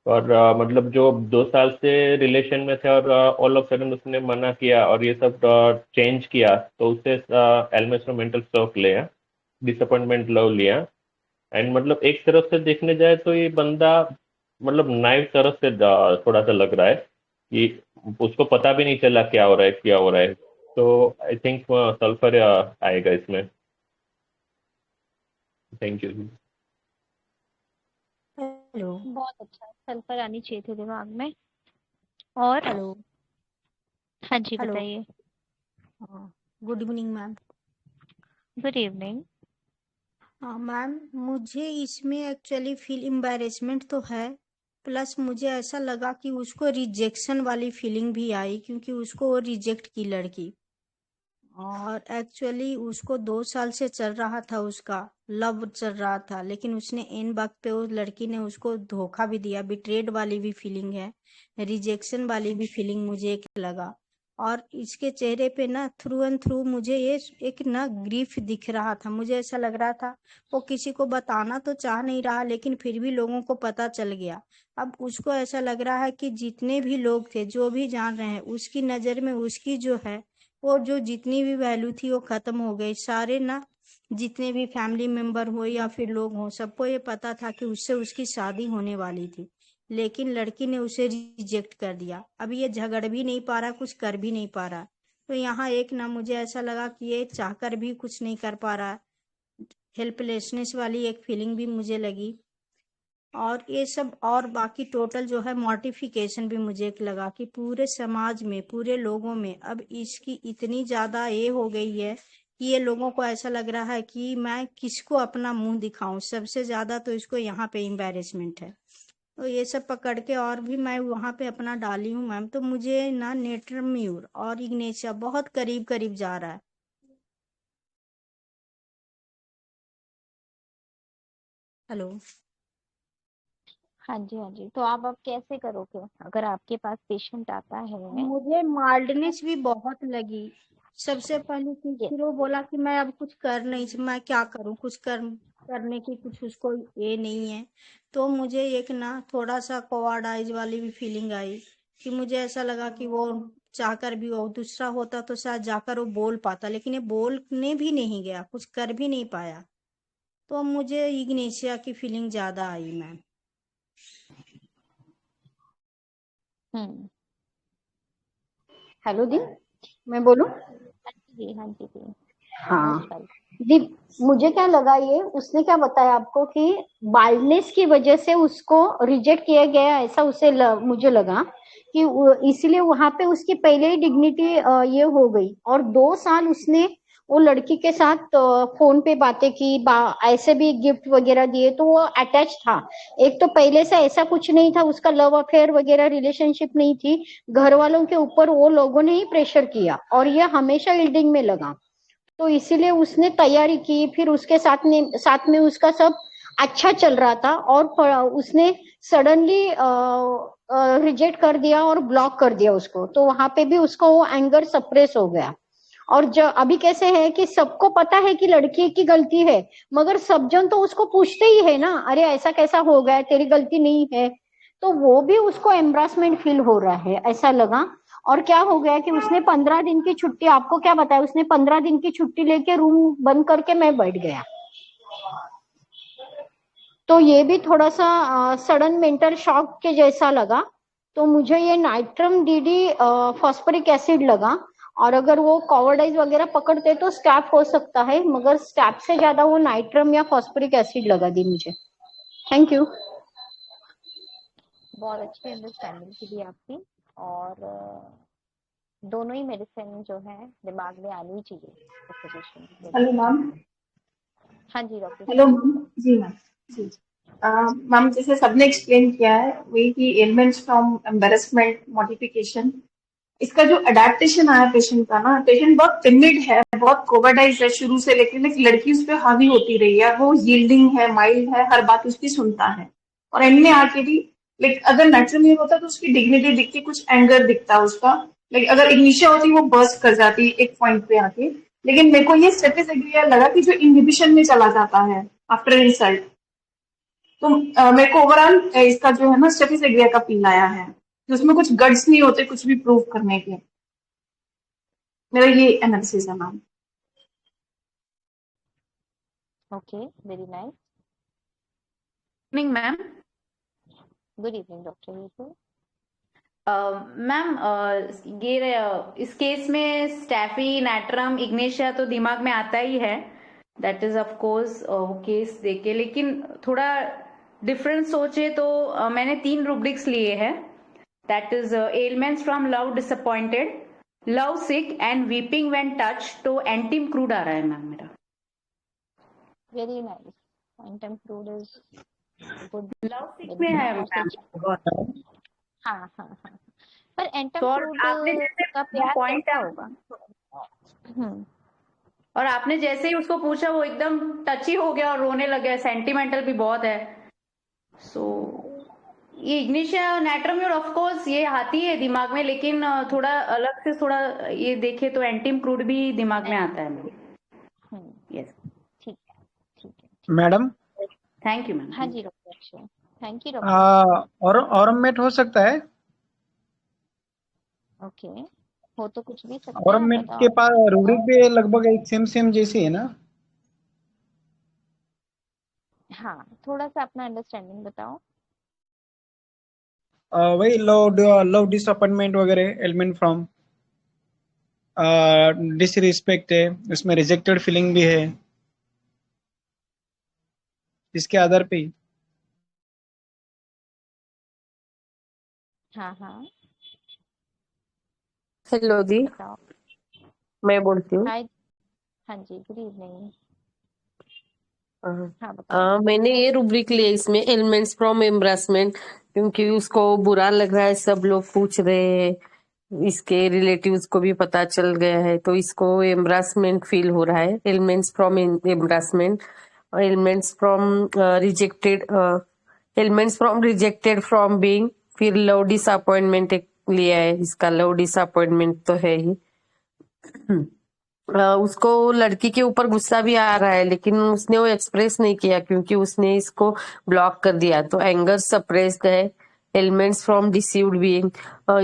और मतलब जो 2 साल से रिलेशन में थे और ऑल ऑफ सडन उसने मना किया और ये सब चेंज किया, तो उससे एलमेस्ट्रो मेंटल शॉक लिया, डिसअपॉइंटमेंट लव लिया। एंड मतलब एक तरफ से देखने जाए तो ये बंदा मतलब नाइव तरफ से थोड़ा सा लग रहा है कि उसको पता भी नहीं चला क्या हो रहा है, क्या हो रहा है। तो आई थिंक सल्फर आएगा इसमें। Thank you. हेलो। बहुत अच्छा, सल्फर आनी चाहिए थी दिमाग में। और हेलो। हाँ जी, हेलो। बताइए। Good evening ma'am. Good evening. Ma'am, मुझे इसमें एक्चुअली फील एम्बैरेसमेंट तो है, प्लस मुझे ऐसा लगा कि उसको रिजेक्शन वाली फीलिंग भी आई, क्योंकि उसको वो रिजेक्ट की लड़की। और एक्चुअली उसको 2 साल से चल रहा था, उसका लव चल रहा था, लेकिन उसने एन वक्त पे उस लड़की ने उसको धोखा भी दिया। बिट्रेड वाली भी फीलिंग है, रिजेक्शन वाली भी फीलिंग मुझे एक लगा। और इसके चेहरे पे ना थ्रू एंड थ्रू मुझे ये एक ना ग्रीफ दिख रहा था। मुझे ऐसा लग रहा था वो किसी को बताना तो चाह नहीं रहा, लेकिन फिर भी लोगों को पता चल गया। अब उसको ऐसा लग रहा है कि जितने भी लोग थे, जो भी जान रहे हैं, उसकी नज़र में उसकी जो है वो जो जितनी भी वैल्यू थी वो खत्म हो गई। सारे ना जितने भी फैमिली मेंबर हो या फिर लोग हों, सबको ये पता था कि उससे उसकी शादी होने वाली थी, लेकिन लड़की ने उसे रिजेक्ट कर दिया। अब ये झगड़ भी नहीं पा रहा, कुछ कर भी नहीं पा रहा। तो यहाँ एक ना मुझे ऐसा लगा कि ये चाहकर भी कुछ नहीं कर पा रहा, हेल्पलेसनेस वाली एक फीलिंग भी मुझे लगी। और ये सब और बाकी टोटल जो है मॉर्टिफिकेशन भी मुझे एक लगा कि पूरे समाज में, पूरे लोगों में अब इसकी इतनी ज़्यादा ये हो गई है कि ये लोगों को ऐसा लग रहा है कि मैं किसको अपना मुंह दिखाऊं। सबसे ज़्यादा तो इसको यहाँ पे एम्बैरेसमेंट है। तो ये सब पकड़ के और भी मैं वहाँ पे अपना डाली हूँ मैम, तो मुझे ना नेटरम्यूर और इग्नेशिया बहुत करीब करीब जा रहा है। हेलो। हाँ जी, हाँ जी, तो आप अब कैसे करोगे अगर आपके पास पेशेंट आता है? मुझे माल्डनेस भी बहुत लगी सबसे पहली चीज। ये फिर वो बोला कि मैं अब कुछ कर नहीं, मैं क्या करूं, कुछ करने की कुछ उसको ये नहीं है। तो मुझे एक ना थोड़ा सा कोवार्डाइज वाली भी फीलिंग आई कि मुझे ऐसा लगा कि वो चाहकर भी वो दूसरा होता तो शायद जाकर वो बोल पाता, लेकिन ये बोलने भी नहीं गया, कुछ कर भी नहीं पाया। तो मुझे इग्नेशिया की फीलिंग ज्यादा आई मैम। हम्म हेलो दी, मैं बोलूं? हाँ जी दी। हाँ नमस्कार। दी, मुझे क्या लगा, ये उसने क्या बताया आपको कि बाल्डनेस की वजह से उसको रिजेक्ट किया गया, ऐसा उसे मुझे लगा कि इसीलिए वहां पे उसकी पहले ही डिग्निटी ये हो गई, और 2 साल उसने वो लड़की के साथ फोन पे बातें की, ऐसे भी गिफ्ट वगैरह दिए, तो वो अटैच था। एक तो पहले से ऐसा कुछ नहीं था, उसका लव अफेयर वगैरह रिलेशनशिप नहीं थी, घर वालों के ऊपर वो लोगों ने ही प्रेशर किया, और ये हमेशा यील्डिंग में लगा। तो इसीलिए उसने तैयारी की, फिर उसके साथ में उसका सब अच्छा चल रहा था, और उसने सडनली रिजेक्ट कर दिया और ब्लॉक कर दिया उसको, तो वहां पे भी उसका वो एंगर सप्रेस हो गया। और जो अभी कैसे है कि सबको पता है कि लड़की की गलती है, मगर सब जन तो उसको पूछते ही है ना, अरे ऐसा कैसा हो गया, तेरी गलती नहीं है। तो वो भी उसको एम्ब्रासमेंट फील हो रहा है, ऐसा लगा। और क्या हो गया कि उसने 15 दिन की छुट्टी, आपको क्या बताया, उसने 15 दिन की छुट्टी लेके रूम बंद करके मैं बैठ गया। तो ये भी थोड़ा सा सडन मेंटल शॉक के जैसा लगा। तो मुझे ये नाइट्रम डीडी फॉस्फोरिक एसिड लगा, और अगर वो कॉवर्डाइज वगैरह पकड़ते तो स्टैप हो सकता है, मगर स्टैप से ज्यादा वो नाइट्रम या फॉस्फोरिक एसिड लगा दी मुझे। Thank you. बहुत अच्छी अंडरस्टैंडिंग थी दी आपकी। और दोनों ही मेडिसिन जो है दिमाग में आनी चाहिए इस सिचुएशन में। Hello ma'am. हाँ जी डॉक्टर हेलो साहब। मैम। जी मैम। जी मैम, जैसे सबने एक्सप्लेन किया है वही कि एलिमेंट्स फ्रॉम एम्बेरसमेंट मॉडिफिकेशन, इसका जो अडेप्टेशन आया पेशेंट का ना, पेशेंट बहुत टिमिड है, बहुत कोवर्डाइज है शुरू से, लेकिन एक लड़की उस पर हावी होती रही है, वो यील्डिंग है, माइल्ड है, हर बात उसकी सुनता है, और एंड में आके भी लाइक अगर नेचुरली होता तो उसकी डिग्निटी दिखती, कुछ एंगर दिखता उसका, लाइक अगर इग्निशिया होती वो बर्स्ट कर जाती एक पॉइंट पे आके। लेकिन मेरे को ये स्टेपिस एग्रिया लगा कि जो इनहिबिशन में चला जाता है आफ्टर इंसल्ट, तो मेरे को ओवरऑल इसका जो है ना स्टेपिस एग्रिया का फील आया है कि उसमें कुछ गट्स नहीं होते कुछ भी प्रूव करने के। मेरा ये एनालिसिस है ma'am. Okay, very nice. Evening ma'am. Good evening doctor Yusuf. Ma'am, इस केस में स्टैफी, नैट्रम, इग्नेशिया तो दिमाग में आता ही है, that is of course case देके, लेकिन थोड़ा डिफरेंट सोचे तो मैंने 3 रूब्रिक्स लिए हैं, that is elements from love disappointed, love sick and weeping when touch, तो एंटिम क्रूड आ रहा है मैम मेरा। Very nice. एंटिम क्रूड इज गुड। लव सिक में है मैम। हाँ हाँ हाँ, पर एंटम तो और क्रूड आपने जैसे का प्यार पॉइंट कैसा होगा? और आपने जैसे ही उसको पूछा वो एकदम टची हो गया और रोने लगे, सेंटिमेंटल भी बहुत है। सो ये इग्निशिया नैट्रम और ऑफ कोर्स ये आती है दिमाग में, लेकिन थोड़ा अलग से, थोड़ा ये देखे तो एंटिम क्रूड भी दिमाग में आता है मैम। यस, ठीक है ठीक है। Madam thank you ma'am. हाँ जी डॉक्टर, थैंक यू डॉक्टर। और ऑरमेट हो सकता है? ओके, हो तो कुछ भी सकता है, आप ऑरमेट बताओ। के पास रूब्रिक भी लगभग एक सेम जैसी है ना? हाँ, थोड़ा सा अपना अंडरस्टैंडिंग बताओ। वही लव डिसअपॉइंटमेंट वगैरह, एलिमेंट फ्रॉम डिसरिस्पेक्ट है, उसमें रिजेक्टेड फीलिंग भी है, इसके आधार पे ही। हाँ हाँ हेलो दी, बताओ। मैं बोलती हूँ। हाय, हाँ जी, गुड इवनिंग। हाँ बताओ। मैंने ये रूब्रिक लिया इसमें, एलिमेंट्स फ्रॉम एम्ब्रासमेंट, क्योंकि उसको बुरा लग रहा है, सब लोग पूछ रहे हैं, इसके रिलेटिव्स को भी पता चल गया है, तो इसको एम्ब्रासमेंट फील हो रहा है। Elements from embarrassment, elements from rejected, elements from rejected from being, फिर लव डिसअपॉइंटमेंट एक लिया है, इसका लव डिसअपॉइंटमेंट तो है ही। उसको लड़की के ऊपर गुस्सा भी आ रहा है, लेकिन उसने वो एक्सप्रेस नहीं किया क्योंकि उसने इसको ब्लॉक कर दिया, तो एंगर सप्रेस्ड है। एलिमेंट्स फ्रॉम डिसीव्ड बीइंग,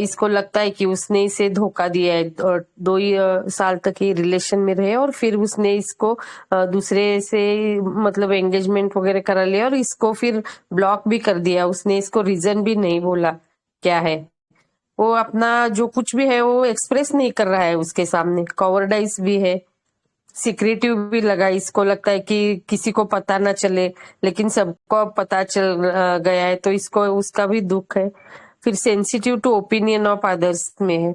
इसको लगता है कि उसने इसे धोखा दिया है, और 2 साल तक ये रिलेशन में रहे और फिर उसने इसको दूसरे से मतलब एंगेजमेंट वगैरह करा लिया, और इसको फिर ब्लॉक भी कर दिया, उसने इसको रीजन भी नहीं बोला क्या है। वो अपना जो कुछ भी है वो एक्सप्रेस नहीं कर रहा है उसके सामने। कॉवर्डाइज भी है, सिक्रेटिव भी लगा। इसको लगता है कि किसी को पता ना चले, लेकिन सबको अब पता चल गया है, तो इसको उसका भी दुख है। फिर sensitive to opinion of others में है,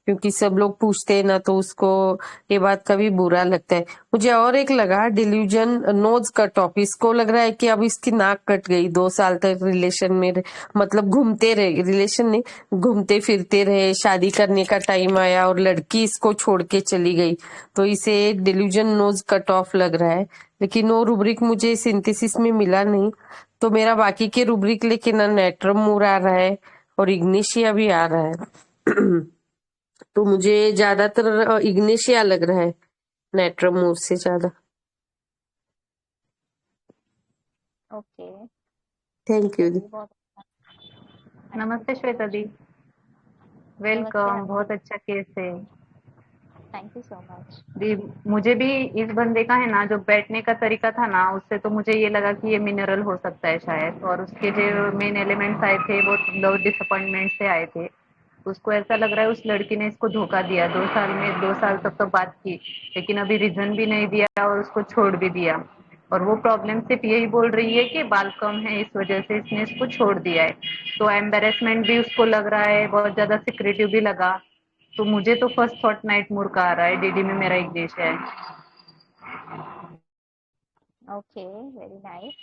क्योंकि सब लोग पूछते हैं ना, तो उसको ये बात का भी बुरा लगता है। मुझे और एक लगा डिल्यूजन नोज कट ऑफ। इसको लग रहा है कि अब इसकी नाक कट गई। 2 साल तक रिलेशन में मतलब घूमते रहे, रिलेशन नहीं, घूमते फिरते रहे, शादी करने का टाइम आया और लड़की इसको छोड़ के चली गई, तो इसे डिल्यूजन नोज कट ऑफ लग रहा है। लेकिन वो रूब्रिक मुझे सिंथेसिस में मिला नहीं, तो मेरा बाकी के रूब्रिक लेके ना नेट्रम मूर आ रहा है और इग्निशिया भी आ रहा है। तो मुझे ज्यादातर इग्निशिया लग रहा है नेट्रम मूर से ज्यादा। Okay, thank you. चलिए बहुत अच्छा। नमस्ते श्वेता दी, नमस्ते वेलकम। आंटी, बहुत अच्छा केस है थैंक यू सो मच। दी। मुझे भी इस बंदे का है ना, जो बैठने का तरीका था ना, उससे तो मुझे ये लगा कि ये मिनरल हो सकता है शायद। और उसके जो मेन एलिमेंट्स आए थे वो लव डिसअपॉइंटमेंट से आए थे। उसको ऐसा लग रहा है उस लड़की ने इसको धोखा दिया। 2 साल में 2 साल तक तो बात की, लेकिन अभी रीजन भी नहीं दिया और उसको छोड़ भी दिया। और वो प्रॉब्लम सिर्फ यही बोल रही है कि बाल कम है, इस वजह से इसने इसको छोड़ दिया है। तो एम्बेरसमेंट भी उसको लग रहा है, बहुत ज्यादा सिक्रेटिव भी लगा। तो मुझे तो फर्स्ट थॉट नाइट मूर का आ रहा है, डीडी में मेरा एक देश है। Okay, very nice.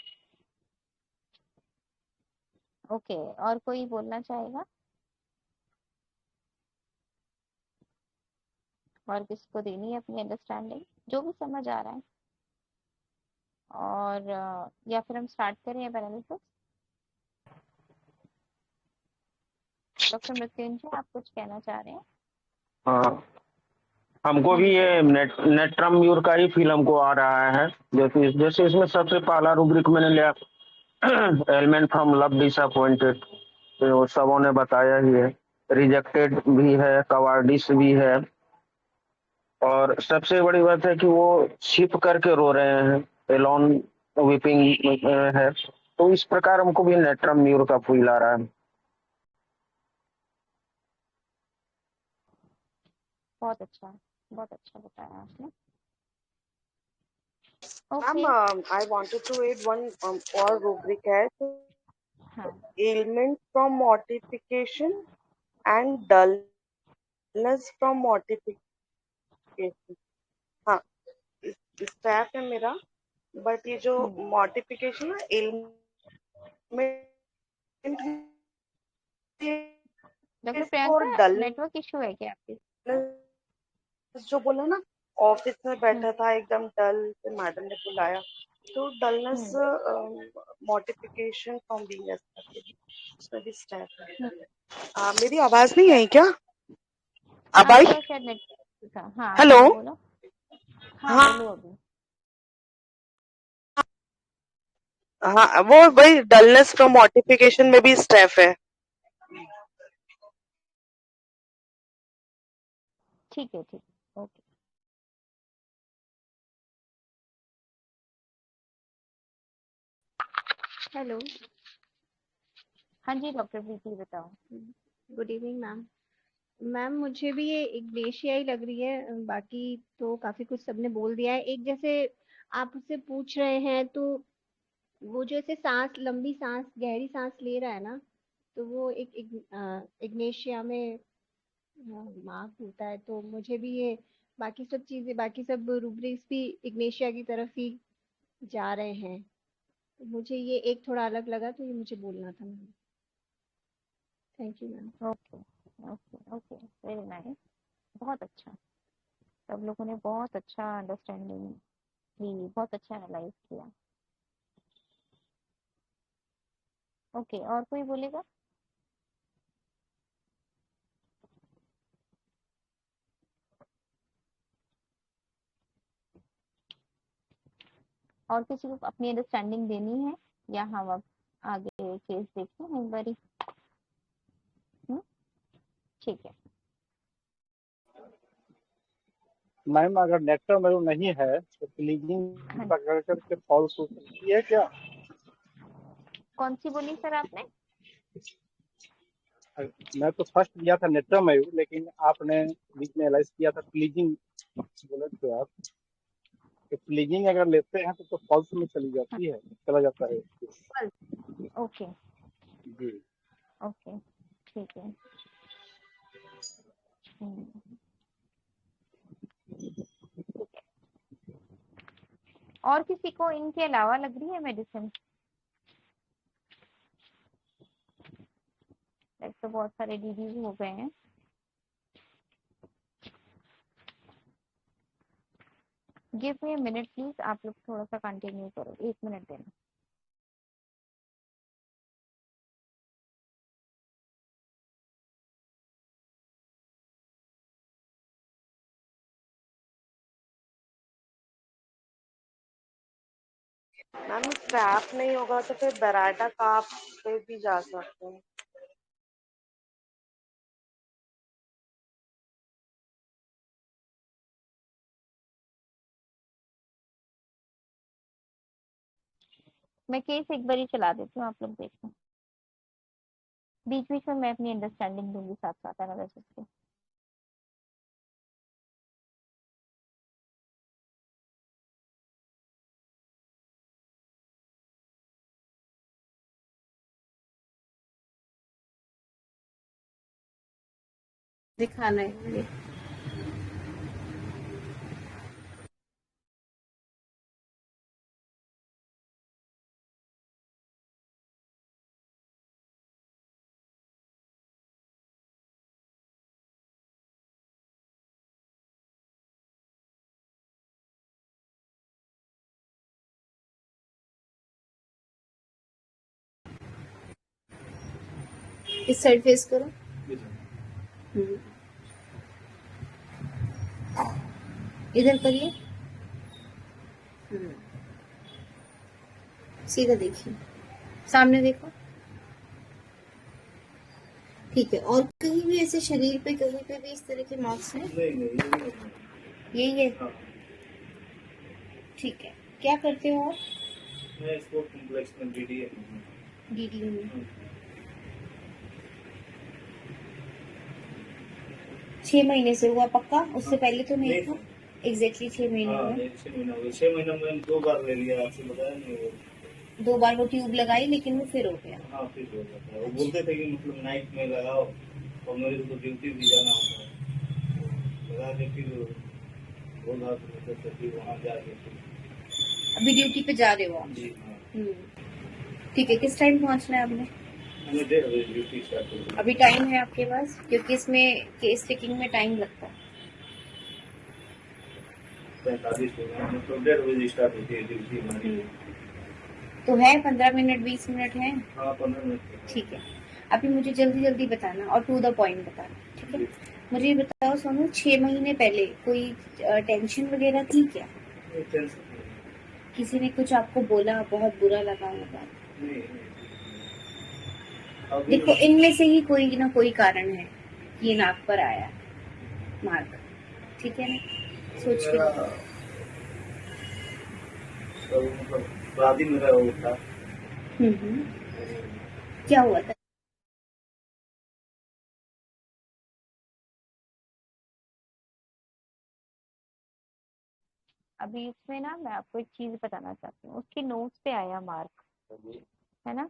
ओके, और कोई बोलना चाहेगा? और किसको देनी है अपनी अंडरस्टैंडिंग, जो भी समझ आ रहा है? और या फिर हम स्टार्ट करें एनालिसिस? डॉक्टर मृत्युंजय, आप कुछ कहना चाह रहे हैं? हाँ, हमको हाँ भी जी ये बोलिए। नेट्रम म्यूर का ही फील हमको आ रहा है। जैसे इसमें सबसे पहला रूब्रिक मैंने लिया एलिमेंट फ्रॉम लव डिसअपॉइंटेड, तो सबों ने बताया ही है। रिजेक्टेड भी है, कवार्डिस भी है, और सबसे बड़ी बात है कि वो छिप करके रो रहे हैं, एलोन वीपिंग है। तो इस प्रकार हमको भी नेट्रम म्यूर का फील आ रहा है। बहुत अच्छा, बहुत अच्छा बताया आपने। Ma'am, okay. I wanted to add one और rubric है, हाँ ailment from mortification and dullness from mortification। हाँ, स्टैफ है मेरा, बट ये जो mortification है ailment डॉक्टर और प्रियंका, नेटवर्क इशू है क्या आपके? डलनेस जो बोला ना, ऑफिस में बैठा था एकदम डल, फिर मैडम ने बुलाया, तो डलनेस मोटिफिकेशन फ्रॉम वीनस उसमें भी स्टैफ है। मेरी आवाज नहीं आई क्या? अब आई? आपका शायद नेटवर्क था। हाँ हेलो। बोलो बोलो। हाँ हाँ बोलो अभी। हाँ, वो वही डलनेस फ्रॉम मोटिफिकेशन में भी स्टैफ है। ठीक है, ठीक है, ओके। हेलो, हाँ जी डॉक्टर प्रीति बताओ। Good evening ma'am. मैम मुझे भी ये इग्नेशिया ही लग रही है, बाकी तो काफी कुछ सबने बोल दिया है। एक जैसे आप उससे पूछ रहे हैं तो वो जो ऐसे सांस, लंबी सांस, गहरी सांस ले रहा है ना, तो वो इग्नेशिया में मार्क होता है। तो मुझे भी ये बाकी सब चीजें, बाकी सब रूब्रिक्स भी इग्नेशिया की तरफ ही जा रहे हैं। तो मुझे ये एक थोड़ा अलग लगा, तो ये मुझे बोलना था ma'am. Thank you ma'am. Okay okay okay, very nice, बहुत अच्छा। सब लोगों ने बहुत अच्छा अंडरस्टैंडिंग ली, बहुत अच्छा एनालाइज किया। ओके, और कोई बोलेगा? और किसी को अपनी अंडरस्टैंडिंग देनी है, या हम अब आगे केस देखें एक बारी? ठीक है। मैम अगर नेक्टर मेरू नहीं है तो क्लीजिंग पकड़ करके फॉल्स हो सकती है क्या? कौन सी बोली सर आपने? मैं तो फर्स्ट लिया था नेट्रामायोर, लेकिन आपने बीच में एलाइज किया था प्लीजिंग, बोले थे आप कि प्लीजिंग अगर लेते हैं तो फॉल्स में चली जाती है, चला जाता है। ओके जी ओके ठीक है। हम्म, ठीक है। और किसी को इनके अलावा लग रही है मेडिसिन? तो बहुत सारे डिजीज हो गए हैं। Give me a minute please, आप लोग थोड़ा सा कंटिन्यू करो, 1 मिनट देना। मैम स्ट्रैप नहीं होगा तो फिर बराटा काप पे भी जा सकते हैं। मैं केस एक बार ही चला देती हूँ, आप लोग देखो। बीच बीच में मैं अपनी अंडरस्टैंडिंग दूंगी साथ साथ एनालिसिस के। दिखाना है ये। इस साइड फेस करो। इधर करिए। सीधा देखिए, सामने देखो। ठीक है, और कहीं भी ऐसे शरीर पे कहीं पे भी इस तरह के मार्क्स हैं? यही है। ठीक है, क्या करते हो आप? मैं स्पोर्ट कॉम्प्लेक्स में डीडीयू में 6 महीने से हुआ पक्का? उससे पहले तो नहीं था? एग्जैक्टली 6 महीने हुए। 6 महीने में 2 बार ले लिया, आपसे बताया नहीं वो। 2 बार वो ट्यूब लगाई लेकिन वो फिर हो गया। हाँ फिर हो जाता है। वो बोलते थे कि मतलब नाइट में लगाओ, और मेरे को ड्यूटी भी जाना होता है, लगा के फिर बोला तो फिर वहाँ जाके अभी ड्यूटी पे जा रहे हो आप? जी हाँ। ठीक है, किस टाइम पहुंचना है आपने? मैंने 1:30 बजे ड्यूटी स्टार्ट कर दी। अभी टाइम है आपके पास? क्योंकि इसमें केस टेकिंग में टाइम लगता है। 45 हो गए, मतलब 1:30 बजे स्टार्ट होती है ड्यूटी हमारी। तो है 15 मिनट 20 मिनट है? हाँ 15 मिनट। ठीक है, अभी मुझे जल्दी जल्दी बताना और टू द पॉइंट बताना, ठीक है? मुझे ये बताओ सोनू, 6 महीने पहले कोई टेंशन वगैरह थी क्या? किसी ने कुछ आपको बोला, बहुत बुरा लगा होगा? देखो, इनमें से ही कोई ना कोई कारण है कि ये नाक पर आया मार्क, ठीक है ना? सोच के तो मतलब शादी मेरा वो था। क्या हुआ था? अभी इसमें ना मैं आपको एक चीज बताना चाहती हूँ, उसके नोट्स पे आया मार्क, है ना?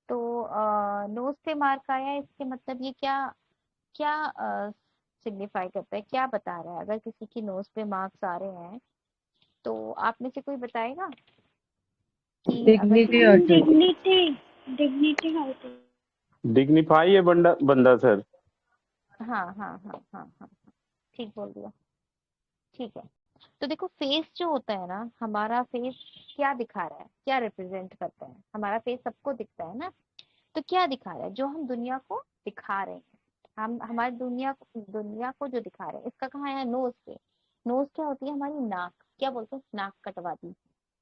तो नोट्स पे मार्क आया, इसके मतलब ये क्या क्या सिग्निफाई करता है, क्या बता रहा है? अगर किसी की नोट्स पे मार्क्स आ रहे हैं तो आप में से कोई बताएगा कि अगर dignity hurt dignity hurt. Dignify है बंदा बंदा सर। हाँ हाँ हाँ हाँ हाँ, ठीक बोल दिया। ठीक है, तो देखो फेस जो होता है ना, हमारा फेस क्या दिखा रहा है, क्या रिप्रेजेंट करता है? हमारा फेस सबको दिखता है ना, तो क्या दिखा रहा है? जो हम दुनिया को दिखा रहे हैं, हम हमारी दुनिया को जो दिखा रहे हैं, इसका कहाँ है? नोज पे। नोज क्या होती है? हमारी नाक। क्या बोलते हैं? नाक कटवा दी,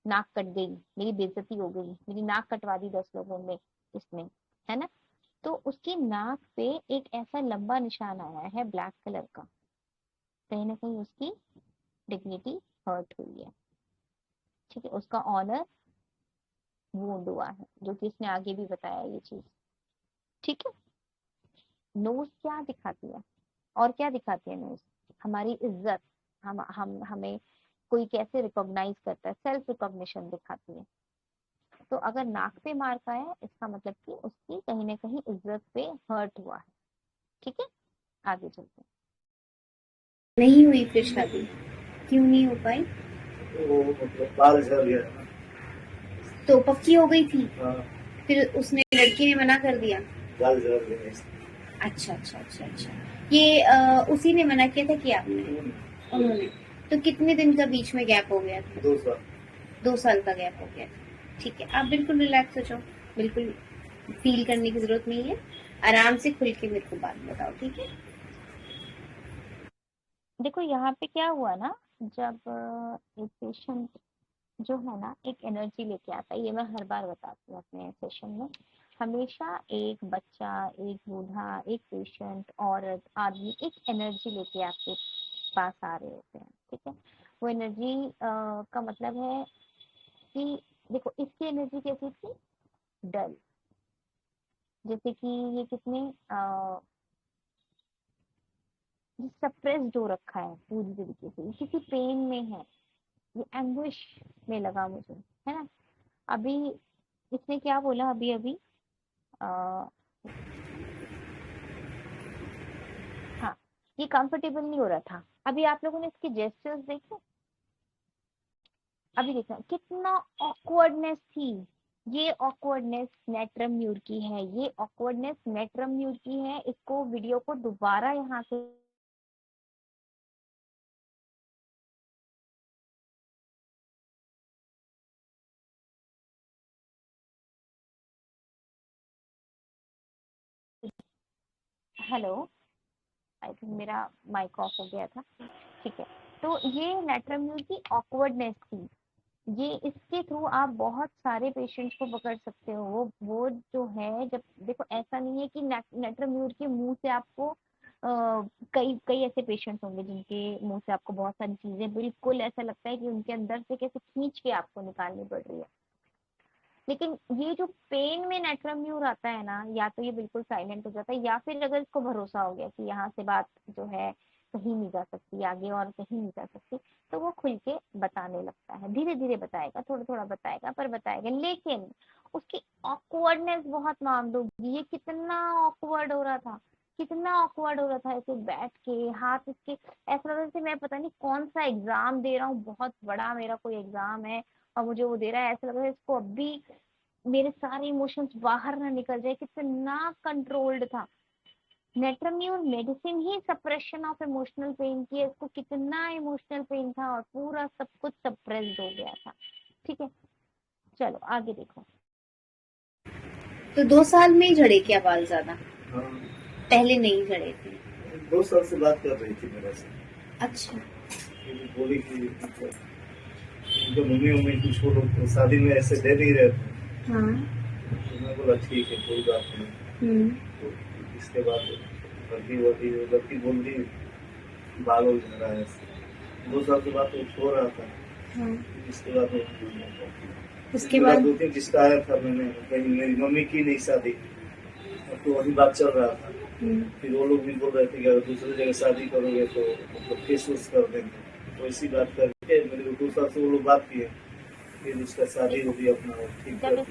नाक कट गई, मेरी बेइज्जती हो गई, मेरी नाक कटवा दी 10 लोगों में इसने, है ना? तो उसकी नाक पे एक ऐसा लंबा निशान आया है ब्लैक कलर का, कहीं ना कहीं उसकी डिग्निटी हर्ट हुई है, ठीक है? उसका ऑनर वुंड हुआ है, जो कि इसने आगे भी बताया ये चीज, ठीक है? नोज क्या दिखाती है और क्या दिखाती है नोज? हमारी इज्जत, हम हमें कोई कैसे रिकॉग्नाइज करता है, सेल्फ रिकॉग्निशन दिखाती है। तो अगर नाक पे मार्क आया है इसका मतलब कि उसकी कहीं ना कहीं इज्जत पे हर्ट हुआ है। ठीक है, आगे चलते हैं। नहीं हुई फिर शादी, क्यों नहीं हो पाई? वो मतलब बाल झड़ गया ना। तो पक्की हो गई थी, हाँ, फिर उसने, लड़की ने मना कर दिया? बाल झड़ गया इसलिए। अच्छा अच्छा अच्छा अच्छा, ये उसी ने मना किया था कि आपने? उन्होंने। तो कितने दिन का बीच में गैप हो गया था? 2 साल। 2 साल का गैप हो गया था। ठीक है, आप बिल्कुल रिलैक्स हो जाओ, बिल्कुल फील करने की जरूरत नहीं है, आराम से खुल के मेरे को बात बताओ, ठीक है? देखो यहाँ पे क्या हुआ ना, जब एक पेशेंट जो है ना एक एनर्जी लेके आता है, ये मैं हर बार बताती हूँ अपने सेशन में, हमेशा एक बच्चा, एक बूढ़ा, एक पेशेंट, औरत, आदमी एक एनर्जी लेके आपके पास आ रहे होते हैं। ठीक है, वो एनर्जी का मतलब है कि देखो इसकी एनर्जी कैसी थी, डल, जैसे कि ये कितने सप्रेस्ड हो रखा है पूरी तरीके से, किसी पेन में है, ये एंग्विश में लगा मुझे, है ना। अभी इसने क्या बोला, अभी अभी हाँ, ये कंफर्टेबल नहीं हो रहा था। अभी आप लोगों ने इसके जेस्चर्स देखे, अभी देखना कितना ऑकवर्डनेस थी। ये ऑकवर्डनेस नेट्रम म्यूर की है, ये ऑकवर्डनेस नेट्रम म्यूर की है। इसको वीडियो को दोबारा यहाँ से हेलो, आई थिंक मेरा माइक ऑफ हो गया था। ठीक है, तो ये नेट्रम म्यूर की ऑकवर्डनेस थी। ये इसके थ्रू आप बहुत सारे पेशेंट्स को पकड़ सकते हो। वो जो है, जब देखो ऐसा नहीं है कि नेट्रम म्यूर के मुंह से आपको कई कई ऐसे पेशेंट्स होंगे जिनके मुंह से आपको बहुत सारी चीजें बिल्कुल ऐसा लगता है कि उनके अंदर से कैसे खींच के आपको निकालनी पड़ रही है। लेकिन ये जो पेन में नेट्रम म्यूर आता है ना, या तो ये बिल्कुल साइलेंट हो जाता है, या फिर अगर इसको भरोसा हो गया कि यहाँ से बात जो है कहीं नहीं जा सकती आगे और कहीं नहीं जा सकती, तो वो खुल के बताने लगता है। धीरे धीरे बताएगा, थोड़ा थोड़ा बताएगा, पर बताएगा। लेकिन उसकी ऑकवर्डनेस बहुत मांग दोगी। ये कितना ऑकवर्ड हो रहा था, कितना ऑकवर्ड हो रहा था, ऐसे बैठ के हाथ इसके ऐसा लग रहा था मैं पता नहीं कौन सा एग्जाम दे रहा हूँ, बहुत बड़ा मेरा कोई एग्जाम है और मुझे वो दे रहा है। ऐसा लग रहा है इसको अभी मेरे सारे इमोशंस बाहर ना निकल जाए, कितना कंट्रोल्ड था। नेट्रम म्यूर मेडिसिन ही सप्रेशन ऑफ इमोशनल पेन की है। इसको कितना इमोशनल पेन था और पूरा सब कुछ सप्रेस्ड हो गया था। ठीक है, चलो आगे देखो। तो 2 साल में ही झड़े क्या बाल ज्यादा? हाँ, पहले नहीं झड़े थे? 2 साल से बात कर रही थी मेरे से। अच्छा, वो बोली कि उनके मम्मी कुछ वो लोग शादी में ऐसे दे नहीं रहे थे। हाँ, तो मैं बोला ठीक है, कोई बात नहीं। तो इसके बाद लड़की बोल दी बाल हो जा रहा है। 2 साल के बाद वो छो रहा था। हाँ। इसके बाद उसके बाद 2-3 रिश्ता आया था, मैंने कहीं मेरी मम्मी की नहीं शादी, तो वही बात चल रहा था। फिर वो लोग भी बोल रहे थे कि अगर दूसरी जगह शादी करोगे तो मतलब केस उस कर देंगे। तो इसी बात करके मेरे 2 साल से वो लोग बात किए, फिर उसका शादी हो गई अपना ठीक जब कर दी।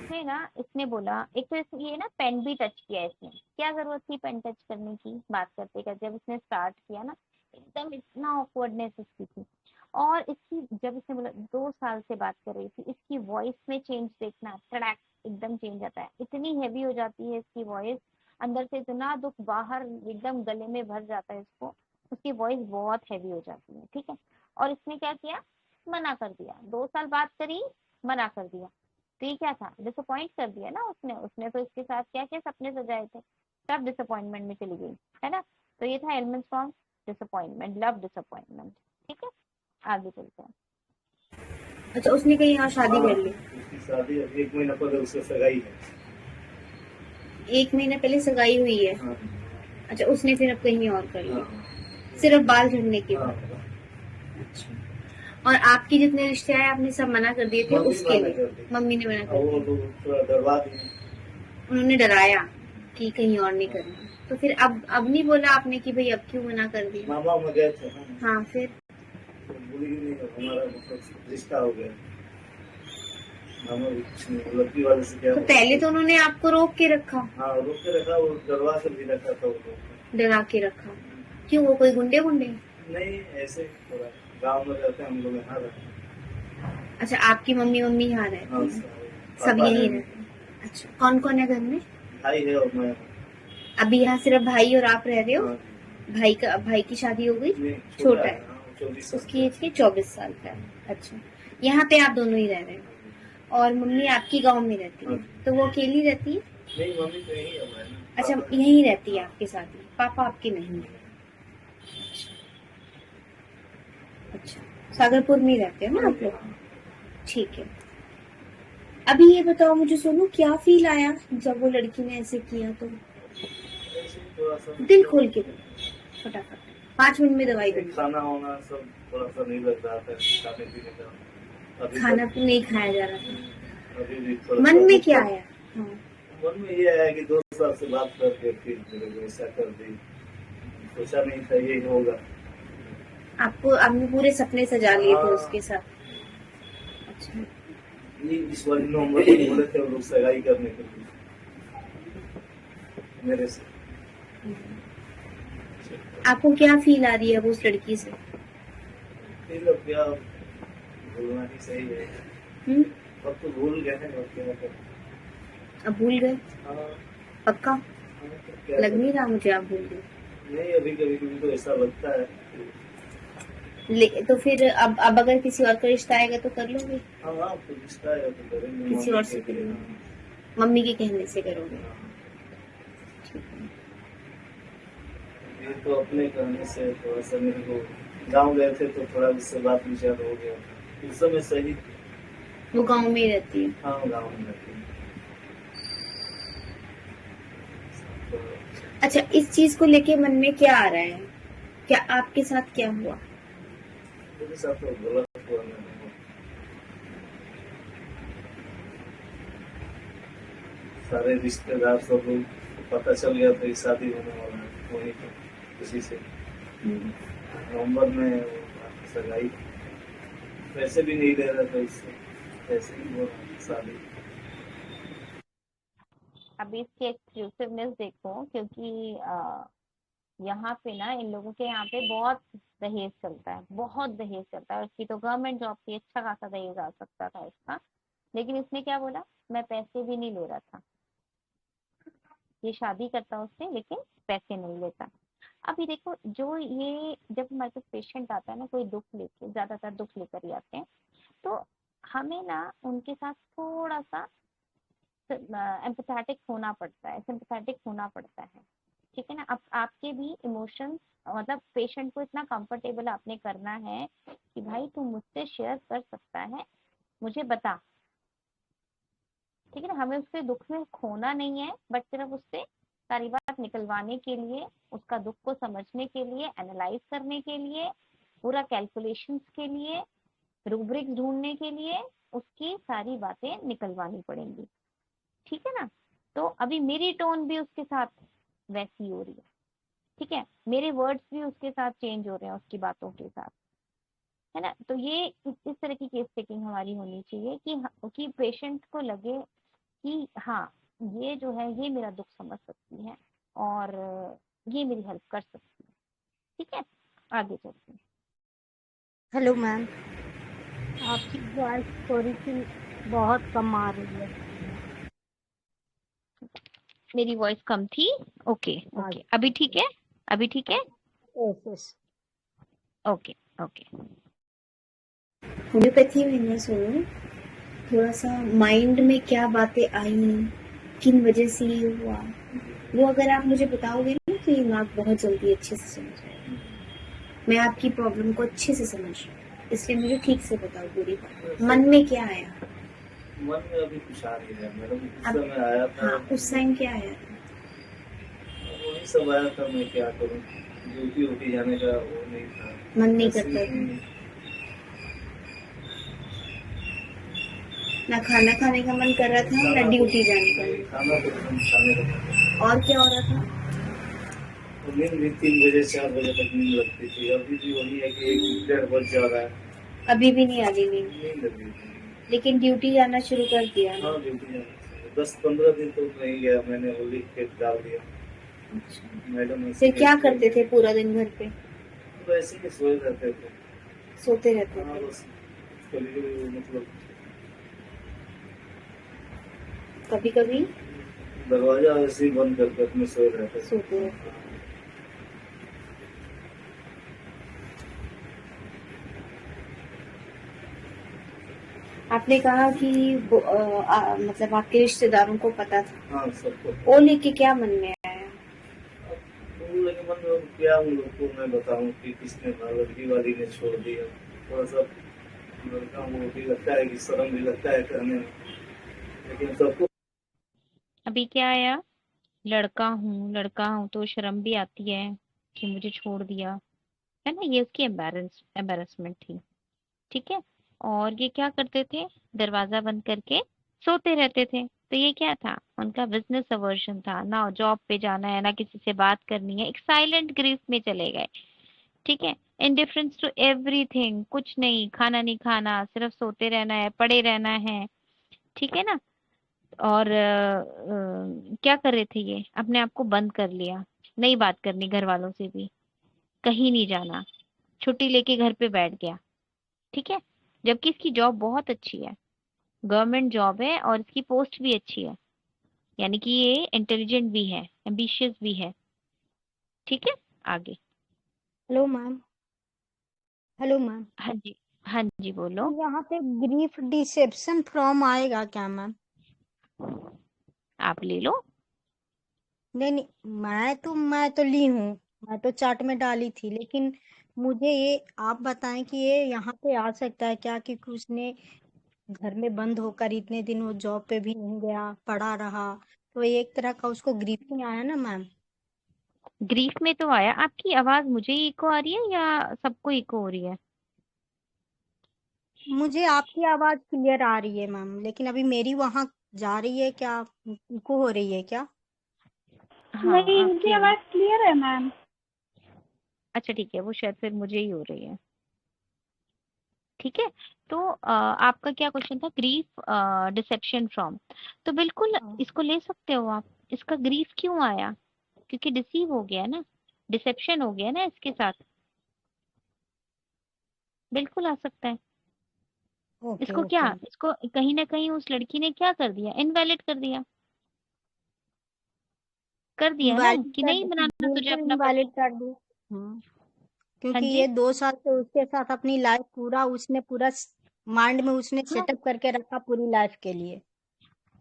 इसने बोला, एक तो ये ना पेन भी टच किया इसने, क्या जरूरत थी पेन टच करने की बात करते का। जब इसने स्टार्ट किया ना, एकदम इतना ऑकवर्डनेस इसकी थी। और इसकी जब इसने बोला 2 साल से बात कर रही थी, इसकी वॉइस में चेंज देखना, टड़ाक एकदम चेंज आता है। इतनी हैवी हो जाती है इसकी वॉइस, अंदर से इतना दुख बाहर एकदम गले में भर जाता है इसको, उसकी वॉइस बहुत हैवी हो जाती है। ठीक है, और इसने क्या किया, मना कर दिया। 2 साल बात करी, मना कर दिया। तो ये क्या था, डिसअपॉइंट कर दिया ना उसने तो इसके साथ क्या क्या सपने सजाए थे, सब डिसअपॉइंटमेंट में चली गई, है ना। तो ये था elements from disappointment, love disappointment. ठीक है, आगे चलते हैं। अच्छा, उसने कहीं और शादी कर ली? उसकी शादी 1 महीना पहले उससे सगाई है। 1 महीना पहले सगाई हुई है? हाँ। अच्छा, उसने फिर अब कहीं और कर ली? हाँ। सिर्फ बाल झड़ने के बाद? हाँ। अच्छा, और आपके जितने रिश्ते आए आपने सब मना कर दिए थे उसके लिए? मम्मी ने मना कर दिया? वो लोग थोड़ा डरवा दिए। उन्होंने डराया कि कहीं और नहीं करना? तो फिर अब नहीं बोला आपने कि भाई अब क्यों मना कर दिया? मामा में गए थे हाँ फिर तो बोली कि नहीं हमारा मतलब रिश्ता हो गया। मामा भी कुछ नहीं, लड़की वाले से क्या तो पहले तो उन्होंने आपको रोक के रखा। हाँ रोक के रखा, वो डरवा कर भी रखा था वो। डरा के रखा क्यों? वो कोई गुंडे नहीं, ऐसे थोड़ा गाँव में रहते हैं हम लोग, यहाँ रहते हैं। अच्छा, आपकी मम्मी यहाँ रहती हाँ, है? सब पापा यही है, रहते हैं। अच्छा, कौन कौन है घर में? भाई है और मैं। अभी यहाँ सिर्फ भाई और आप रह रहे हो? हाँ, भाई की शादी हो गई? नहीं, छोटा है, हाँ, 24 साल उसकी एज के 24 साल का है। अच्छा, यहाँ पे आप दोनों ही रह रहे हो और मम्मी आपकी गांव में रहती है, तो वो अकेली रहती है? नहीं, मम्मी तो यही है हमारे। अच्छा, यहीं रहती है आपके साथ ही, पापा आपके नहीं है? अच्छा, सागरपुर में ही रहते हो ना आप लोग? ठीक है। अभी ये बताओ मुझे सोनू, क्या फील आया जब वो लड़की ने ऐसे किया? तो दिल खोल के बोलो फटाफट, 5 मिनट में दवाई दूंगी। खाना होना सब थोड़ा सा नहीं लग रहा था, खाने पीने का खाना तो नहीं खाया जा रहा था। अभी भी थोड़ा मन में क्या आया? हाँ, मन में ये आया कि 2 साल से बात करके फिर मेरे को ऐसा कर दी, सोचा नहीं था ये होगा। आपने पूरे सपने सजा लिए थे उसके साथ? अच्छा, ये इस वाली नंबर पे बोले थे वो लोग सगाई करने के लिए मेरे से। आपको क्या फील आ रही है वो उस लड़की से? फिर अब क्या, भूलना ही सही है। अब तो भूल गए हैं, अब क्या करें। अब भूल गए? हाँ, पक्का? क्या लग नहीं रहा मुझे आप भूल गए। नहीं, अभी कभी कभी तो ऐसा लगता है। तो फिर अब अगर किसी और का रिश्ता आएगा तो कर लोगे? हाँ, तो रिश्ता आएगा तो करेंगे। किसी और से करोगे? मम्मी के कहने से करोगे? ठीक है। ये तो अपने कहने से थोड़ा सा मेरे को, गाँव गए थे तो थोड़ा उससे बात विचार हो गया, उस समय सही। वो गाँव में ही रहती है? हाँ, गाँव में रहती है। अच्छा, इस चीज को लेके मन में क्या आ रहा है? क्या आपके साथ क्या हुआ? मेरे साथ तो गलत हुआ। सारे रिश्तेदार सब लोग पता चल गया था शादी होने वाला है, वहीं पे किसी से नवंबर में सगाई, पैसे भी नहीं दे रहा था उससे, ऐसे ही हो रहा शादी। अभी इसकी एक्सक्लूसिवनेस देखो, क्योंकि यहाँ पे ना इन लोगों के यहाँ पे बहुत दहेज चलता है, बहुत दहेज चलता है। उसकी तो गवर्नमेंट जॉब थी, अच्छा खासा दहेज आ सकता था इसका, लेकिन इसने क्या बोला, मैं पैसे भी नहीं ले रहा था। ये शादी करता उससे लेकिन पैसे नहीं लेता। अभी देखो, जो ये जब हमारे पास पेशेंट आता है ना कोई दुख लेके, ज्यादातर दुख लेकर ही आते हैं, तो हमें ना उनके साथ थोड़ा सा एम्पैथेटिक होना पड़ता है, सिंपैथेटिक होना पड़ता है, ठीक है ना। अब आपके भी इमोशंस, मतलब पेशेंट को इतना कंफर्टेबल आपने करना है कि भाई तू मुझसे शेयर कर सकता है, मुझे बता, ठीक है ना। हमें उसके दुख में खोना नहीं है, बट सिर्फ उससे सारी बात निकलवाने के लिए, उसका दुख को समझने के लिए, एनालाइज करने के लिए, पूरा कैलकुलेशंस के लिए, रूब्रिक्स ढूंढने के लिए उसकी सारी बातें निकलवानी पड़ेंगी, ठीक है ना। तो अभी मेरी टोन भी उसके साथ वैसी हो रही है, ठीक है, मेरे वर्ड्स भी उसके साथ चेंज हो रहे हैं उसकी बातों के साथ, है ना। तो ये इस तरह की केस टेकिंग हमारी होनी चाहिए कि पेशेंट को लगे कि हाँ ये जो है ये मेरा दुख समझ सकती है और ये मेरी हेल्प कर सकती है, ठीक है। आगे चलते हैं। हेलो मैम, आपकी वॉइस थोड़ी सी बहुत कम आ रही है। मेरी वॉइस कम थी? ओके ओके, अभी ठीक है? अभी ठीक है? Yes okay okay. होम्योपैथी में ना सुनो, थोड़ा सा माइंड में क्या बातें आई, किन वजह से ये हुआ, वो अगर आप मुझे बताओगे ना तो ये दिमाग बहुत जल्दी अच्छे से समझ जाएगा। मैं आपकी प्रॉब्लम को अच्छे से समझ रही हूँ, इसलिए मुझे ठीक से बताओ पूरी बात। मन में क्या आया? मन में अभी कुछ आ नहीं है मैडम, उस समय आया था। हाँ, उस टाइम क्या आया था? वही सब आया था, मैं क्या करूँ, ड्यूटी जाने का वो नहीं था, मन नहीं करता था, ना खाना खाने का मन कर रहा था, ना ड्यूटी जाने का। खाना तो खाने का। और क्या हो रहा था? तो नींद भी 3 बजे 4 बजे तक नींद लगती थी। अभी भी वही है कि 1 डेढ़ बज जा रहा है, अभी भी नहीं आ रही नींद, नींद अभी भी। लेकिन ड्यूटी जाना शुरू कर दिया ना? हाँ ड्यूटी जाना चाहिए। 10-15 दिन तो नहीं गया, मैंने वो लिख के डाल दिया। अच्छा, मैडम फिर क्या करते थे पूरा दिन घर पे? तो ऐसे ही सोए रहते थे। सोते रहते हाँ थे? बस कभी मतलब कभी कभी दरवाजा ऐसे ही बंद करके अपने सोए रहते थे। सोते रहते थे। आपने कहा कि मतलब आपके रिश्तेदारों को पता था। हाँ सबको। वो लेके क्या मन में आया? वो लेके मन में क्या उन लोग को मैं बताऊं कि किसने लड़की वाली ने छोड़ दिया। थोड़ा सा लड़का वो भी लगता है कि शर्म भी लगता है कहने में, लेकिन सबको अभी क्या आया? लड़का हूँ तो शर्म भी आती है कि मुझे छोड़ दिया, है ना। ये उसकी एम्बेरसमेंट थी, ठीक है। और ये क्या करते थे? दरवाजा बंद करके सोते रहते थे। तो ये क्या था? उनका बिजनेस अवर्जन था ना, जॉब पे जाना है ना किसी से बात करनी है, एक साइलेंट ग्रीफ में चले गए, ठीक है। इंडिफरेंस टू एवरीथिंग, कुछ नहीं, खाना नहीं खाना, सिर्फ सोते रहना है, पड़े रहना है, ठीक है ना। और क्या कर रहे थे ये? अपने आप को बंद कर लिया, नहीं बात करनी घर वालों से भी, कहीं नहीं जाना, छुट्टी लेके घर पे बैठ गया, ठीक है। जबकि इसकी जॉब बहुत अच्छी है, गवर्नमेंट जॉब है और इसकी पोस्ट भी अच्छी है, यानी कि ये इंटेलिजेंट भी है, एम्बिशियस भी है, ठीक है। आगे। Hello ma'am. हेलो मैम, हाँ जी बोलो। यहाँ पे ग्रीफ डिसेप्शन फ्रॉम आएगा क्या मैम? आप ले लो। नहीं, मैं तो ली हूँ, मैं तो चार्ट में डाली थी, लेकिन मुझे ये आप बताएं कि ये यहाँ पे आ सकता है क्या कि उसने घर में बंद होकर इतने दिन वो जॉब पे भी नहीं गया, पड़ा रहा, तो एक तरह का उसको ग्रीफिंग आया ना मैम? ग्रीफ में तो आया। आपकी आवाज मुझे इको आ रही है या सबको इको हो रही है? मुझे आपकी आवाज क्लियर आ रही है मैम, लेकिन अभी मेरी वहां जा रही है क्या, इको हो रही है क्या? हाँ नहीं, आपकी इनकी आवाज क्लियर है मैम। अच्छा ठीक है, वो शायद फिर मुझे ही हो रही है, ठीक है। तो आपका क्या क्वेश्चन था? ग्रीफ डिसेप्शन फ्रॉम, तो बिल्कुल इसको ले सकते हो आप। इसका ग्रीफ क्यों आया? क्योंकि डिसीव हो गया ना, डिसेप्शन हो गया ना इसके साथ, बिल्कुल आ सकता है। ओके इसको ओके। क्या, इसको कहीं ना कहीं उस लड़की ने क्या कर दिया? इनवैलिड कर दिया, कर दिया ना, इनवैलिड कि कर नहीं दी, बनाना तुझे बिल्कुल अपना पति। इनवैलिड कर दी। हाँ क्योंकि जी। ये 2 साल से उसके साथ अपनी लाइफ पूरा माइंड में उसने हाँ सेटअप करके रखा पूरी लाइफ के लिए।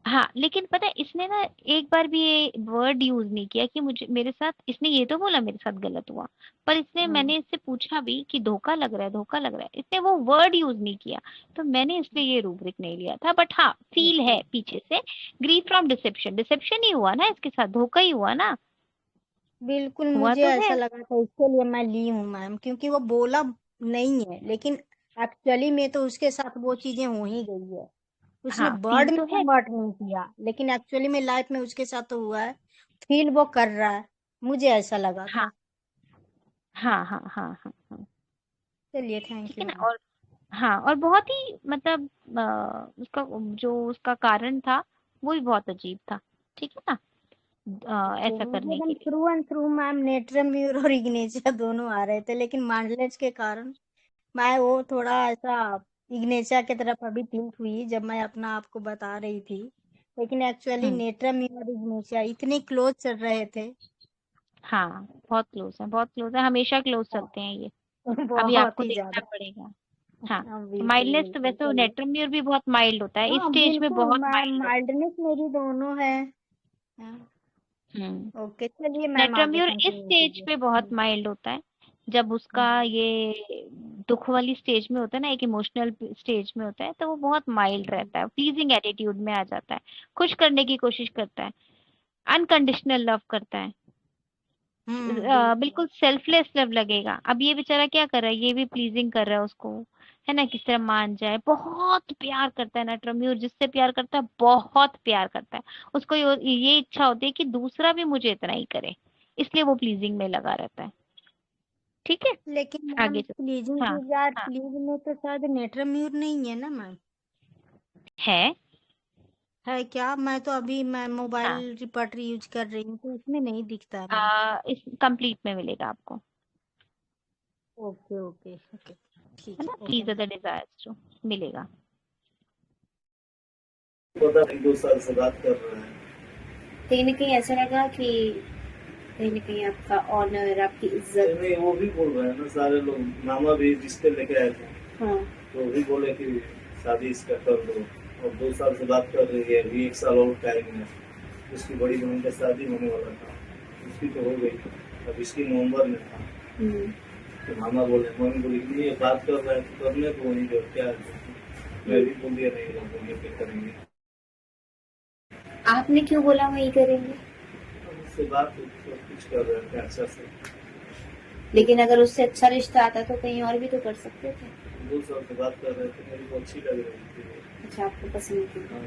हाँ, लेकिन पता है इसने ना एक बार भी ये वर्ड यूज नहीं किया कि मुझे, मेरे साथ, इसने ये तो बोला मेरे साथ गलत हुआ, पर इसने, मैंने इससे पूछा भी कि धोखा लग रहा है, धोखा लग रहा है, इसने वो वर्ड यूज नहीं किया, तो मैंने इसलिए ये रूब्रिक नहीं लिया था। बट हाँ, फील है पीछे से, ग्रीफ फ्रॉम डिसेप्शन, डिसेप्शन ही हुआ ना इसके साथ, धोखा ही हुआ ना, बिल्कुल हुआ मुझे तो ऐसा है। लगा था, इसके लिए मैं ली हूँ मैम, क्योंकि वो बोला नहीं है, लेकिन एक्चुअली में तो उसके साथ वो चीजें हो ही गई है। उसने हाँ वर्ड फील में तो है। कन्वर्ट नहीं किया, लेकिन एक्चुअली में लाइफ में उसके साथ तो हुआ है, फील वो कर रहा है, मुझे ऐसा लगा हाँ था। हाँ हाँ हाँ हाँ हाँ, चलिए, थैंक ठीक यू है ना। मैम। और हाँ, और बहुत ही मतलब उसका जो उसका कारण था वो भी बहुत अजीब था, ठीक है ना। ओके, ऐसा मुझे करने एकदम के लिए। Through and through ma'am natrum mur और इग्नेशिया दोनों आ रहे थे, लेकिन माइंडलेस के कारण मैं वो थोड़ा ऐसा इग्नेशिया की तरफ अभी टिल्ट हुई जब मैं अपना आपको बता रही थी, लेकिन एक्चुअली हम्म, नेट्रम्यूर और इग्नेशिया इतने क्लोज चल रहे थे। हाँ बहुत क्लोज है, बहुत क्लोज है, हमेशा क्लोज हाँ, चलते हैं ये। अभी बहुत आपको ही देखना ज्यादा। पड़ेगा। हाँ, हाँ तो बिल्कुल माइल्डनेस तो बिल्कुल, वैसे चलिए। नेट्रम्यूर भी बहुत माइल्ड होता है, इस हाँ स्टेज में बिल्कुल बहुत मैम, माइल्ड होता माइल्डनेस मेरी दोनों है। हाँ, है। ओके, चलिए मैम आगे नेट्रम्यूर इस कंटिन्यू स्टेज कीजिए। पे बहुत माइल्ड होता है, जब उसका ये दुख वाली स्टेज में होता है ना, एक इमोशनल स्टेज में होता है, तो वो बहुत माइल्ड रहता है, प्लीजिंग एटीट्यूड में आ जाता है, खुश करने की कोशिश करता है, अनकंडीशनल लव करता है, बिल्कुल। बिल्कुल सेल्फलेस लव लगेगा। अब ये बेचारा क्या कर रहा है, ये भी प्लीजिंग कर रहा है उसको, है ना, किस तरह मान जाए, बहुत प्यार करता है ना ट्रम्यूर, जिससे प्यार करता है बहुत प्यार करता है, उसको ये इच्छा होती है कि दूसरा भी मुझे इतना ही करे, इसलिए वो प्लीजिंग में लगा रहता है। ठीक है, लेकिन आगे मैम चल। प्लीजिंग हाँ की यार, हाँ प्लीज में तो शायद नेत्रम्यूर नहीं है ना मैम? है। क्या? मैं तो अभी मैं मोबाइल हाँ रिपर्टरी यूज कर रही हूँ तो उसमें नहीं दिखता है मैम। इस कंप्लीट में मिलेगा आपको, ओके ओके ओके, ठीक है है, ना, okay please ma'am. Other desires to मिलेगा। पता नहीं 2 साल से बात कर रहा है। कहीं ना कहीं ऐसा लगा कि कहीं ना कहीं आपका ऑनर, आपकी इज्जत। नहीं, वो भी बोल रहे हैं ना सारे लोग, मामा भी रिश्ते लेके आए थे, हाँ तो वो भी बोले कि शादी इसका कर दो। और 2 साल से बात कर रही है, अभी 1 साल और टाइम है। उसकी बड़ी बहन का शादी होने वाला था, उसकी तो हो गई, अब इसकी नवंबर में था। तो मामा बोले, मम्मी बोली कि ये बात कर रहे हैं तो करने को नहीं जो क्या है। मैं भी बोल दिया नहीं बोलिए कि करेंगे। आपने क्यों बोला वही करेंगे? उससे बात कुछ कर रहे थे अच्छा से। लेकिन अगर उससे अच्छा रिश्ता आता तो कहीं और भी तो कर सकते थे। 2 साल से बात कर रहे थे, मेरी को अच्छी लग रही थी। अच्छा, आपको पसंद थी। हाँ।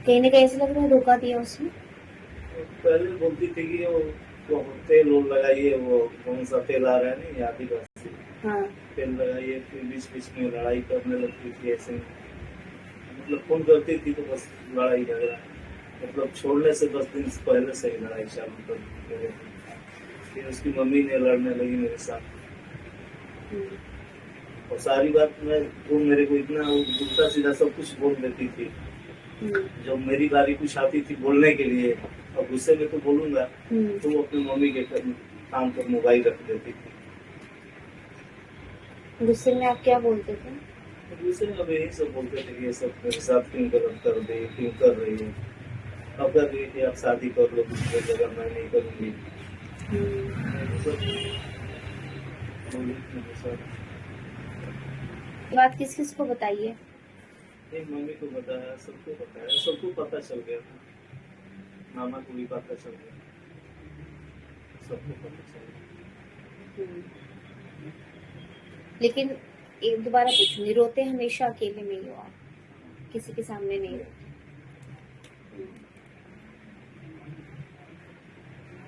कहीं ना कहीं ऐसा लग रहा है धोखा दिया उसने। पहले बोलती थी कि वो तेल और लगाइए, वो कौन सा तेल आ रहा है नहीं आदिवासी, हाँ तेल लगाइए। फिर बीच बीच में लड़ाई करने लगती थी ऐसे, मतलब फोन करती थी तो बस लड़ाई झगड़ा, मतलब छोड़ने से 10 दिन पहले से ही लड़ाई चालू कर दी। फिर उसकी मम्मी ने लड़ने लगी मेरे साथ, और सारी बात में वो मेरे को इतना उल्टा सीधा सब कुछ बोल देती थी। जब मेरी बारी कुछ आती थी बोलने के लिए, और गुस्से में तो बोलूंगा, तो वो अपनी मम्मी के काम पर मोबाइल रख देती थी। गुस्से में आप क्या बोलते थे? गुस्से में अब यही सब बोलते थे कि ये सब मेरे साथ क्यों गलत कर दे, क्यों कर रही है, अब कर रही है, आप शादी कर लो दूसरी जगह, मैं नहीं करूंगी। बात किस किस को बताई है? एक मम्मी को बताया, सबको बताया, सबको पता चल गया था, मामा को भी पता चल गया, सबको पता चल गया। लेकिन एक दोबारा पूछूंगी, रोते हमेशा अकेले में ही हो आप, किसी के सामने नहीं रोते?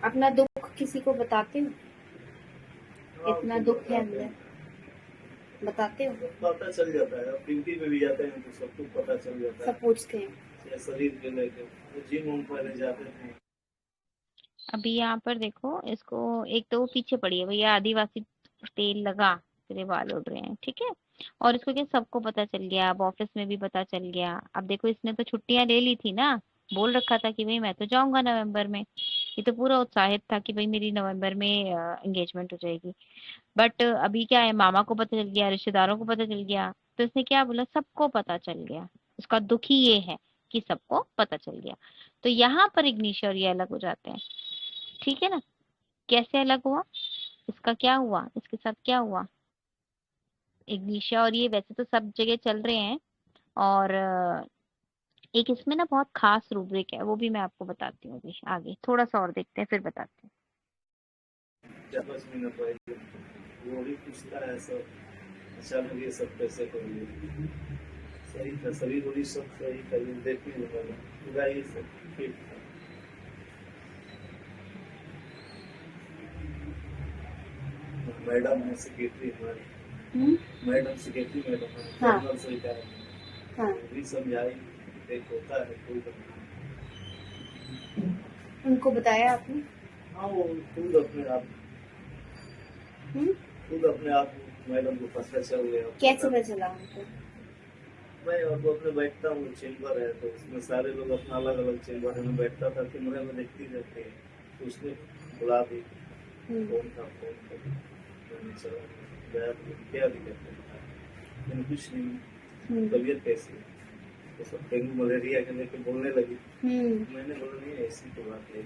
अपना दुख किसी को बताते हो? इतना दुख है अंदर, बताते हो? पता चल जाता है, अब ड्यूटी में भी जाते हैं तो सबको पता चल जाता है, सब पूछते हैं। शरीर के लेके जिम हम पहले जाते थे। अभी यहाँ पर देखो, इसको एक तो वो पीछे पड़ी है भैया, आदिवासी तेल लगा तेरे बाल उड़ रहे हैं, ठीक है। और इसको क्या सबको पता चल गया, अब ऑफिस में भी पता चल गया। अब देखो इसने तो छुट्टियां ले ली थी ना, बोल रखा था कि भाई मैं तो जाऊंगा नवंबर में, ये तो पूरा उत्साहित था कि भाई मेरी नवंबर में एंगेजमेंट हो जाएगी। बट अभी क्या है, मामा को पता चल गया, रिश्तेदारों को पता चल गया, तो इसने क्या बोला, सबको पता चल गया। उसका दुख ही ये है कि सबको पता चल गया। तो यहाँ पर इग्निशिया और ये अलग हो जाते हैं, ठीक है ना। कैसे अलग हुआ, इसका क्या हुआ, इसके साथ क्या हुआ। इग्निशिया और ये वैसे तो सब जगह चल रहे हैं, और एक इसमें ना बहुत खास रूब्रिक है, वो भी मैं आपको बताती हूँ अभी आगे, थोड़ा सा और देखते हैं फिर बताते हैं। 4-5 महीने पहले वो भी पूछता है सब, अचानक ये सब कैसे करिए, सही था, सभी बोली सब सही था, ये देखती हूँ पूरा ये सब ठीक था। मैडम है सेक्रेटरी हमारी, मैडम सेक्रेटरी मैडम हाँ। से क्या हाँ। भी समझाई, देख होता है कोई बात नहीं। उनको बताया आपने? हाँ, वो खुद अपने आप मैडम को पता चल गया। कैसे पता चला उनको? मैं अब अपने बैठता हूँ, चेम्बर है तो उसमें सारे लोग अपना अलग अलग चेम्बर में बैठता था, कैमरे में देखती रहती है, तो उसने बुला दी, फोन था, मैंने चला गया, क्या दिक्कत है, मैंने कुछ नहीं, तबीयत कैसी है, तो सब डेंगू मलेरिया के लेके बोलने लगी। मैंने बोला नहीं ऐसी तो बात है,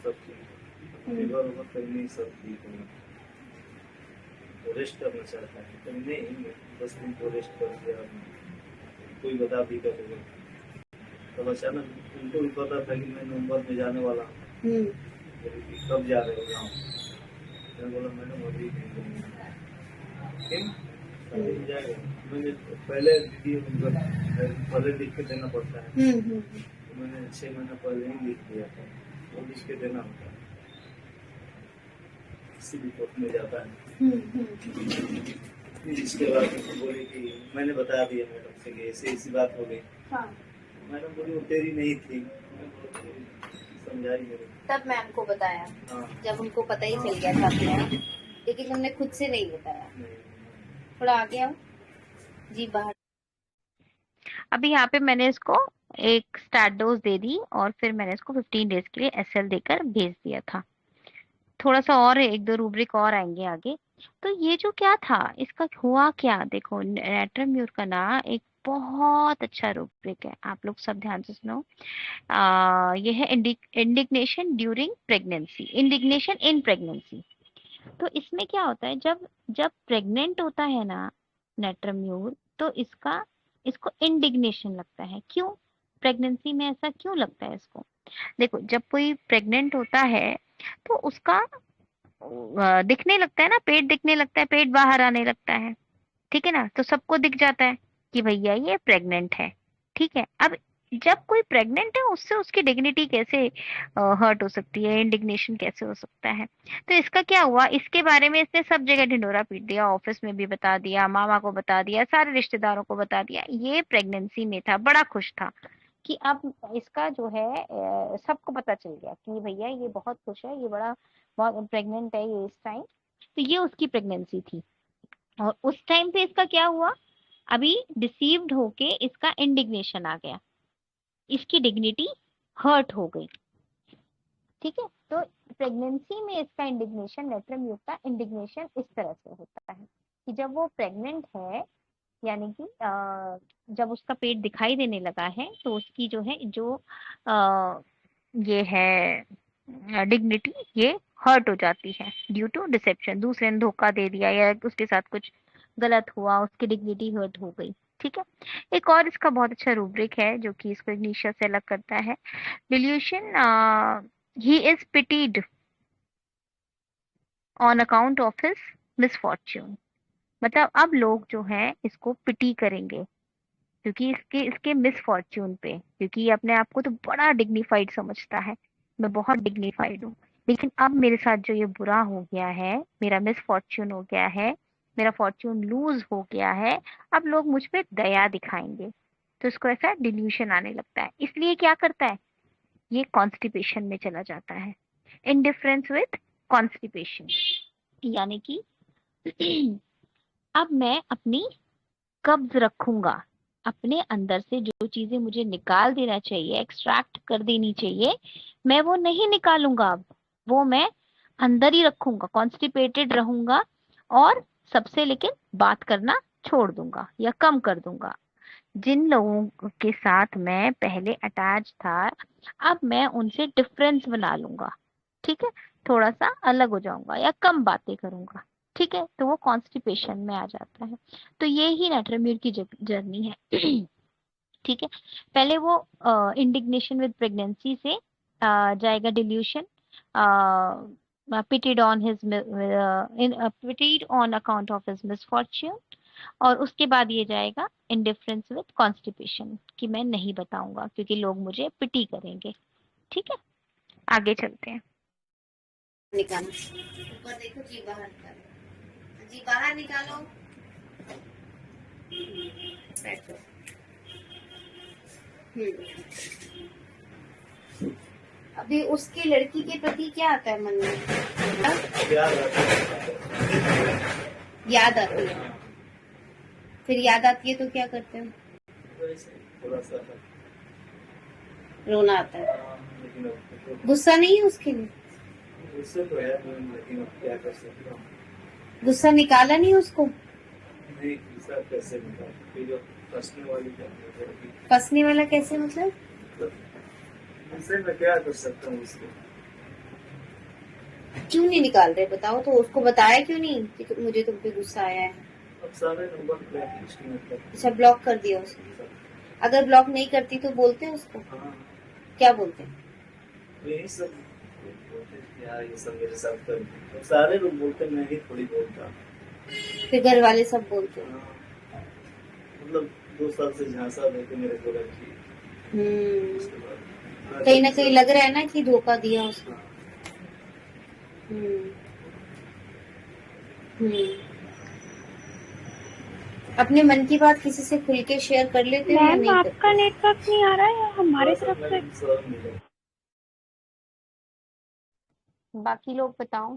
सब ठीक, फीवर होगा करनी सब ठीक है, रेस्ट करना चाहता है, तो नहीं 10 दिन को रेस्ट कर दिया, कोई बता भी करेगा। तब अचानक उनको भी पता था कि मैं नवंबर में जाने वाला हूँ, कब जा रहे हो गाँव, मैं बोला मैडम अभी नहीं जाएगा, मैंने पहले पहले लिख के देना पड़ता है, तो मैंने 6 महीना पहले ही लिख दिया था, वो लिख के देना होता है, किसी भी कोर्ट में जाता है। फिर इसके बाद उसने बोली कि मैंने बता दिया मैडम से कि ऐसी बात हो गई। हाँ। मैडम बोली वो तेरी नहीं थी, समझाई मेरे। तब मैम को बताया। हाँ। जब उनको पता ही चल गया था अपने, लेकिन हमने खुद से नहीं बताया। थोड़ा आगे आओ जी, बाहर। अभी यहाँ पे मैंने इसको एक स्टार्ट डोज दे दी और फिर मैंने इसको 15 डेज के लिए एसएल देकर भेज दिया था। थोड़ा सा और एक दो रूब्रिक और आएंगे आगे। तो ये जो क्या था, इसका हुआ क्या, देखो नेट्रम्यूर का ना एक बहुत अच्छा रूब्रिक है, आप लोग सब ध्यान से सुनो। ये है indignation during pregnancy, indignation in pregnancy. तो इसमें क्या होता है, जब प्रेग्नेंट होता है ना नेट्रम्यूर, तो इसको इंडिग्नेशन लगता है। क्यों प्रेगनेंसी में ऐसा क्यों लगता है इसको? देखो जब कोई प्रेग्नेंट होता है तो उसका दिखने लगता है ना, पेट दिखने लगता है, पेट बाहर आने लगता है, ठीक है ना। तो सबको दिख जाता है कि भैया ये प्रेग्नेंट है, ठीक है। अब जब कोई प्रेग्नेंट है उससे उसकी डिग्निटी कैसे हर्ट हो सकती है, इंडिग्नेशन कैसे हो सकता है? तो इसका क्या हुआ, इसके बारे में इसने सब जगह ढिंडोरा पीट दिया, ऑफिस में भी बता दिया, मामा को बता दिया, सारे रिश्तेदारों को बता दिया। ये प्रेगनेंसी में था, बड़ा खुश था कि अब इसका जो है सबको पता चल गया कि भैया ये बहुत खुश है, ये बहुत प्रेग्नेंट है ये इस टाइम। तो ये उसकी प्रेगनेंसी थी। और उस टाइम पे इसका क्या हुआ, अभी डिसीव्ड होके इसका इंडिग्नेशन आ गया, इसकी डिग्निटी हर्ट हो गई, ठीक है। तो प्रेगनेंसी में इसका इंडिग्नेशन, नेट्रम्यूर का इंडिग्नेशन इस तरह से होता है कि जब वो प्रेग्नेंट है, यानी कि जब उसका पेट दिखाई देने लगा है, तो उसकी जो है ये है डिग्निटी, ये हर्ट हो जाती है ड्यू टू डिसेप्शन। दूसरे ने धोखा दे दिया या उसके साथ कुछ गलत हुआ, उसकी डिग्निटी हर्ट हो गई, ठीक है। एक और इसका बहुत अच्छा रूब्रिक है जो कि इसको इग्निशिया से अलग करता है। Delusion, he is pitied on account of his misfortune. मतलब अब लोग जो है इसको पिटी करेंगे क्योंकि इसके मिसफॉर्च्यून पे, क्योंकि ये अपने आप को तो बड़ा डिग्निफाइड समझता है, मैं बहुत डिग्निफाइड हूँ, लेकिन अब मेरे साथ जो ये बुरा हो गया है, मेरा मिसफॉर्च्यून हो गया है, मेरा फॉर्च्यून लूज हो गया है, अब लोग मुझ पे दया दिखाएंगे। तो इसको ऐसा डिल्यूशन आने लगता है। इसलिए क्या करता है, ये कॉन्स्टिपेशन में चला जाता है, इंडिफरेंस विथ कॉन्स्टिपेशन, यानी कि अब मैं अपनी कब्ज रखूंगा, अपने अंदर से जो चीजें मुझे निकाल देना चाहिए, एक्सट्रैक्ट कर देनी चाहिए, मैं वो नहीं निकालूंगा, अब वो मैं अंदर ही रखूंगा, कॉन्स्टिपेटेड रहूंगा और सबसे लेकिन बात करना छोड़ दूंगा या कम कर दूंगा। जिन लोगों के साथ मैं पहले अटैच था, अब मैं उनसे डिफरेंस बना लूंगा, ठीक है, थोड़ा सा अलग हो जाऊंगा या कम बातें करूंगा, ठीक है। तो वो कॉन्स्टिपेशन में आ जाता है। तो ये ही नेट्रम्यूर की जर्नी है, ठीक है। पहले वो इंडिग्नेशन विद प्रेगनेंसी से जाएगा delusion, pitied on account of his misfortune, और उसके बाद ये जाएगा इंडिफरेंस विद कॉन्स्टिपेशन कि मैं नहीं बताऊंगा क्योंकि लोग मुझे पिटी करेंगे, ठीक है। आगे चलते हैं। निकालो ऊपर, देखो जी बाहर निकालो, जी बाहर निकालो, बैठो। अभी उसकी लड़की के प्रति क्या आता है मन में? याद आती है। फिर याद आती है तो क्या करते हो? रोना आता है। गुस्सा नहीं है उसके लिए? गुस्सा तो है, लेकिन अब क्या कर सकता हूँ। गुस्सा निकाला नहीं उसको? नहीं, गुस्सा कैसे निकाल, जो फंसने वाली है। फंसने वाला कैसे मतलब? गुस्से में क्या कर सकता हूँ उसको? क्यों नहीं निकाल रहे बताओ तो, उसको बताया क्यों नहीं कि मुझे तुम पे गुस्सा आया है? अब सारे नंबर ब्लॉक। अच्छा, ब्लॉक कर दिया उसने। अगर ब्लॉक नहीं करती तो बोलते उसको? हाँ। क्या बोलते? यही सब बोलते यार, ये सब मेरे साथ कर, तो सारे लोग बोलते, मैं ही थोड़ी बोलता। फिर घर वाले सब बोलते हैं? मतलब 2 साल से झांसा देके मेरे को रखी। कहीं ना कहीं लग रहा है ना कि धोखा दिया उसको। अपने मन की बात किसी से खुल के शेयर कर लेते हो या मैम नहीं आपका करते? नेटवर्क नहीं आ रहा है या हमारी थोड़ा सा तरफ से? मैडम सर मिले। बाकी लोग बताओ,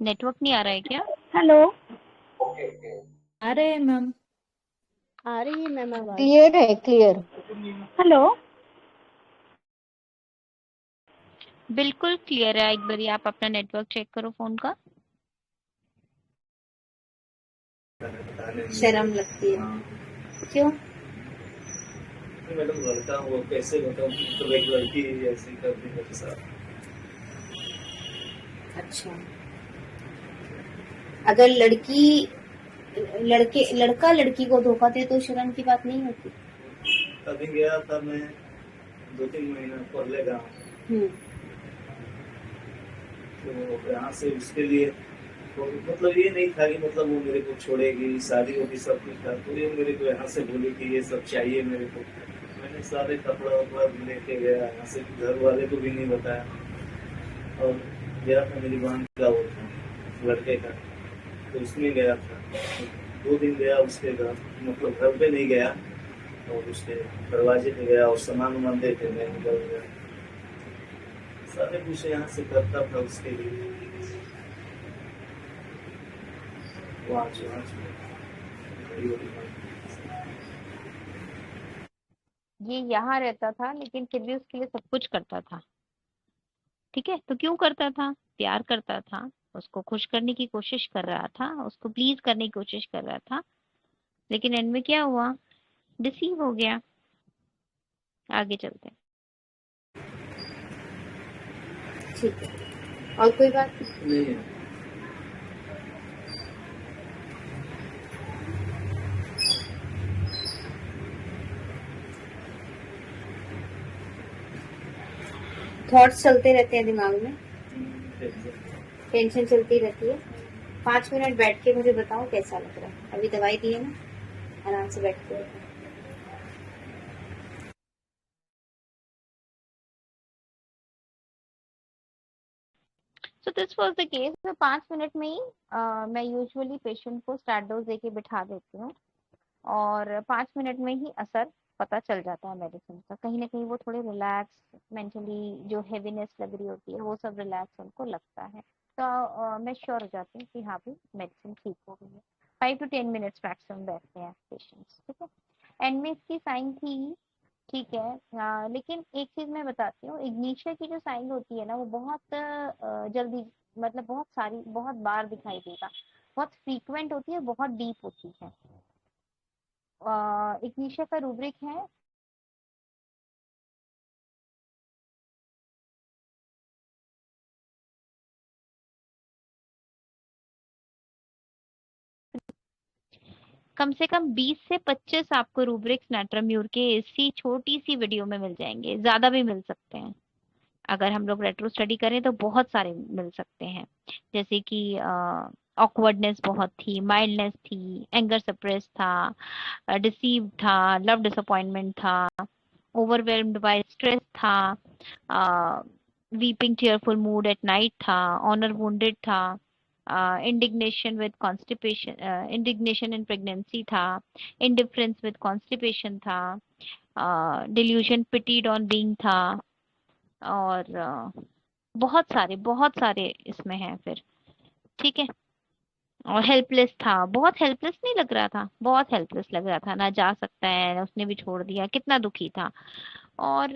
नेटवर्क नहीं आ रहा है क्या? हेलो, आ रहे हैं मैम। आ रही है मैम आवाज। क्लियर है, क्लियर। हेलो, बिल्कुल क्लियर है। एक बारी आप अपना नेटवर्क चेक करो फोन का। शर्म लगती है। हाँ क्यों? मैडम लड़का वो कैसे बताऊँ, तो एक लड़की ऐसी करती मेरे साथ। अच्छा, अगर लड़का लड़की को धोखा दे तो शर्म की बात नहीं होती? अभी गया था मैं 2-3 महीना पहले गाँव, तो यहाँ से उसके लिए तो मतलब ये नहीं था कि मतलब वो मेरे को छोड़ेगी, शादी होगी, सब कुछ था। तो ये मेरे को यहाँ से बोली कि ये सब चाहिए मेरे को। मैंने सारे कपड़ा वपड़ा भी लेके गया यहाँ से, घर वाले को भी नहीं बताया। और गया था मेरी बहन का वो था लड़के का, तो उसमें गया था। 2 दिन गया उसके घर, मतलब घर पे नहीं गया, और उसके दरवाजे पे गया और सामान वामान दे के मैं निकल गया। सारे कुछ यहाँ से करता था उसके लिए। ये यहाँ रहता था लेकिन फिर भी उसके लिए सब कुछ करता था। ठीक है, तो क्यों करता था? प्यार करता था, उसको खुश करने की कोशिश कर रहा था, उसको प्लीज करने की कोशिश कर रहा था, लेकिन एंड में क्या हुआ? डिसीव हो गया। आगे चलते हैं। ठीक है, और कोई बात नहीं है। थॉट्स चलते रहते हैं दिमाग में, टेंशन चलती रहती है। 5 मिनट बैठ के मुझे बताओ कैसा लग रहा है। अभी दवाई दी है ना, आराम से बैठ के बताओ। So this was the case. 5 minute में ही मैं यूजुअली पेशेंट को स्टार्ट डोज देके बिठा देती हूँ और 5 मिनट में ही असर पता चल जाता है मेडिसिन का। कहीं ना कहीं वो थोड़े रिलैक्स, मेंटली जो हेवीनेस लग रही होती है वो सब रिलैक्स उनको लगता है। तो मैं श्योर हो जाती हूँ कि हाँ भी मेडिसिन ठीक हो गई है। 5 to 10 मिनट्स मैक्सिमम बैठते हैं पेशेंट्स। ठीक है, एंड में इसकी साइन थी, ठीक है। लेकिन एक चीज मैं बताती हूँ, इग्निशिया की जो साइन होती है ना वो बहुत जल्दी, मतलब बहुत सारी, बहुत बार दिखाई देगा, बहुत फ्रीक्वेंट होती है, बहुत डीप होती है। इग्निशिया का रूब्रिक है कम से कम 20 से 25 आपको रूब्रिक्स नाट्राम्यूर के इसी छोटी सी वीडियो में मिल जाएंगे, ज्यादा भी मिल सकते हैं। अगर हम लोग रेट्रो स्टडी करें तो बहुत सारे मिल सकते हैं, जैसे कि ऑकवर्डनेस बहुत थी, माइल्डनेस थी, एंगर सप्रेस था, डिसीव था, लव डिसअपॉइंटमेंट था, ओवरवेल्म्ड बाय स्ट्रेस था, weeping tearful mood at night था, ऑनर वुंडेड था, indignation with constipation, indignation in pregnancy था, इंडिफरेंस विद कॉन्स्टिपेशन था, डिल्यूशन पिटीड ऑन बीइंग था, और बहुत सारे इसमें हैं फिर। ठीक है, और हेल्पलेस था, बहुत हेल्पलेस नहीं लग रहा था, बहुत हेल्पलेस लग रहा था, ना जा सकता है, उसने भी छोड़ दिया, कितना दुखी था। और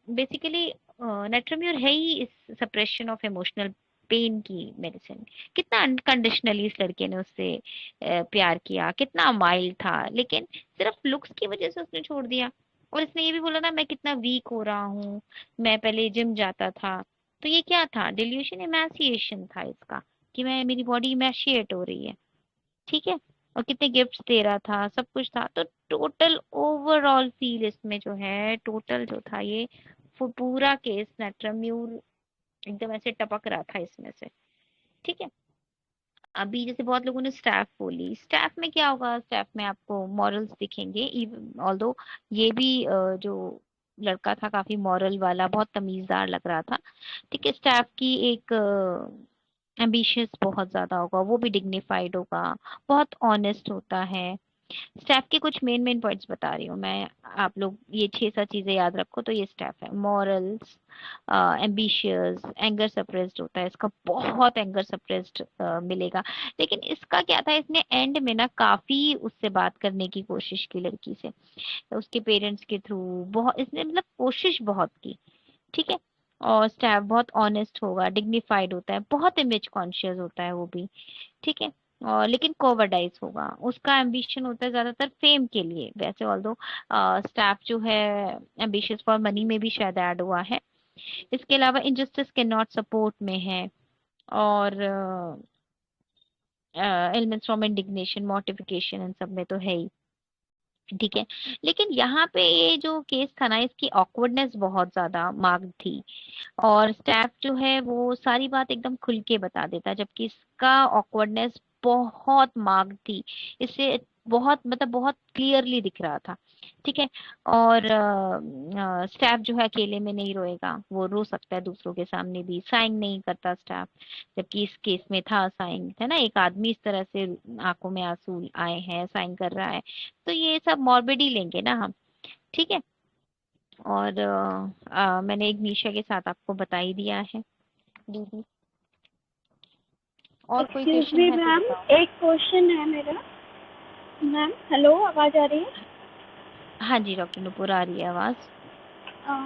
बेसिकली नेट्राम्यूर है ही इस सप्रेशन ऑफ इमोशनल पेन की मेडिसिन। कितना अनकंडीशनली इस लड़के ने उससे प्यार किया, कितना माइल्ड था, लेकिन सिर्फ लुक्स की वजह से उसने छोड़ दिया। और इसने ये भी बोला ना, मैं कितना वीक हो रहा हूँ, मैं पहले जिम जाता था। तो ये क्या था? डिल्यूशन इमेसिएशन था इसका, कि मैं, मेरी बॉडी इमेशिएट हो रही है। ठीक है, और कितने गिफ्ट्स दे रहा था, सब कुछ था। तो टोटल ओवरऑल फील इसमें जो है, टोटल जो था ये पूरा केस नेट्राम्यूर एकदम ऐसे टपक रहा था इसमें से। ठीक है, अभी जैसे बहुत लोगों ने स्टाफ बोली, स्टाफ में क्या होगा? स्टाफ में आपको मॉरल्स दिखेंगे, ऑल्दो ये भी जो लड़का था काफी मॉरल वाला, बहुत तमीजदार लग रहा था। ठीक है, स्टाफ की एक एम्बिशियस बहुत ज़्यादा होगा, वो भी डिग्निफाइड होगा, बहुत ऑनेस्ट होता है। स्टेप के कुछ मेन पॉइंट्स बता रही हूँ मैं, आप लोग ये 6-7 चीजें याद रखो। तो ये स्टेप है मॉरल्स, एम्बिशियस, एंगर सप्रेस्ड होता है, इसका बहुत एंगर सप्रेस्ड मिलेगा। लेकिन इसका क्या था, इसने एंड में ना काफी उससे बात करने की कोशिश की लड़की से, उसके पेरेंट्स के थ्रू बहुत इसने मतलब कोशिश बहुत की, ठीक है। और स्टेप बहुत ऑनेस्ट होगा, डिग्निफाइड होता है, बहुत इमेज कॉन्शियस होता है वो भी, ठीक है। और लेकिन कोवर्डाइज होगा, उसका एम्बिशन होता है ज्यादातर फेम के लिए। वैसे ऑल्दो स्टाफ जो है एम्बिशियस फॉर मनी में भी शायद ऐड हुआ है। इसके अलावा इनजस्टिस के नॉट सपोर्ट में है, और एलिमेंट्स फ्रॉम इंडिग्नेशन, मोटिफिकेशन, इन सब में तो है ही, ठीक है। लेकिन यहाँ पे ये जो केस था ना, इसकी ऑकवर्डनेस बहुत ज्यादा मार्क्ड थी, और स्टैफ जो है वो सारी बात एकदम खुल के बता देता, जबकि इसका ऑकवर्डनेस बहुत मार्क्ड थी। इससे बहुत मतलब बहुत क्लियरली दिख रहा था, ठीक है। और स्टैफ जो है अकेले में नहीं रोएगा, वो रो सकता है दूसरों के सामने भी। साइन नहीं करता स्टैफ, जबकि इस केस में था साइन, है ना। एक आदमी इस तरह से आंखों में आंसू आए हैं, साइन कर रहा है, तो ये सब मॉर्बिड ही लेंगे ना हम, ठीक है। और मैंने एक नीशा के साथ आपको बता ही दिया है दीदी। और कोई एक्सक्यूज क्वेश्चन मी है तो मैम, बताओ। एक क्वेश्चन है मेरा। मैम हेलो, आवाज आ रही है? हाँ जी डॉक्टर नुपुर, आ रही है आवाज।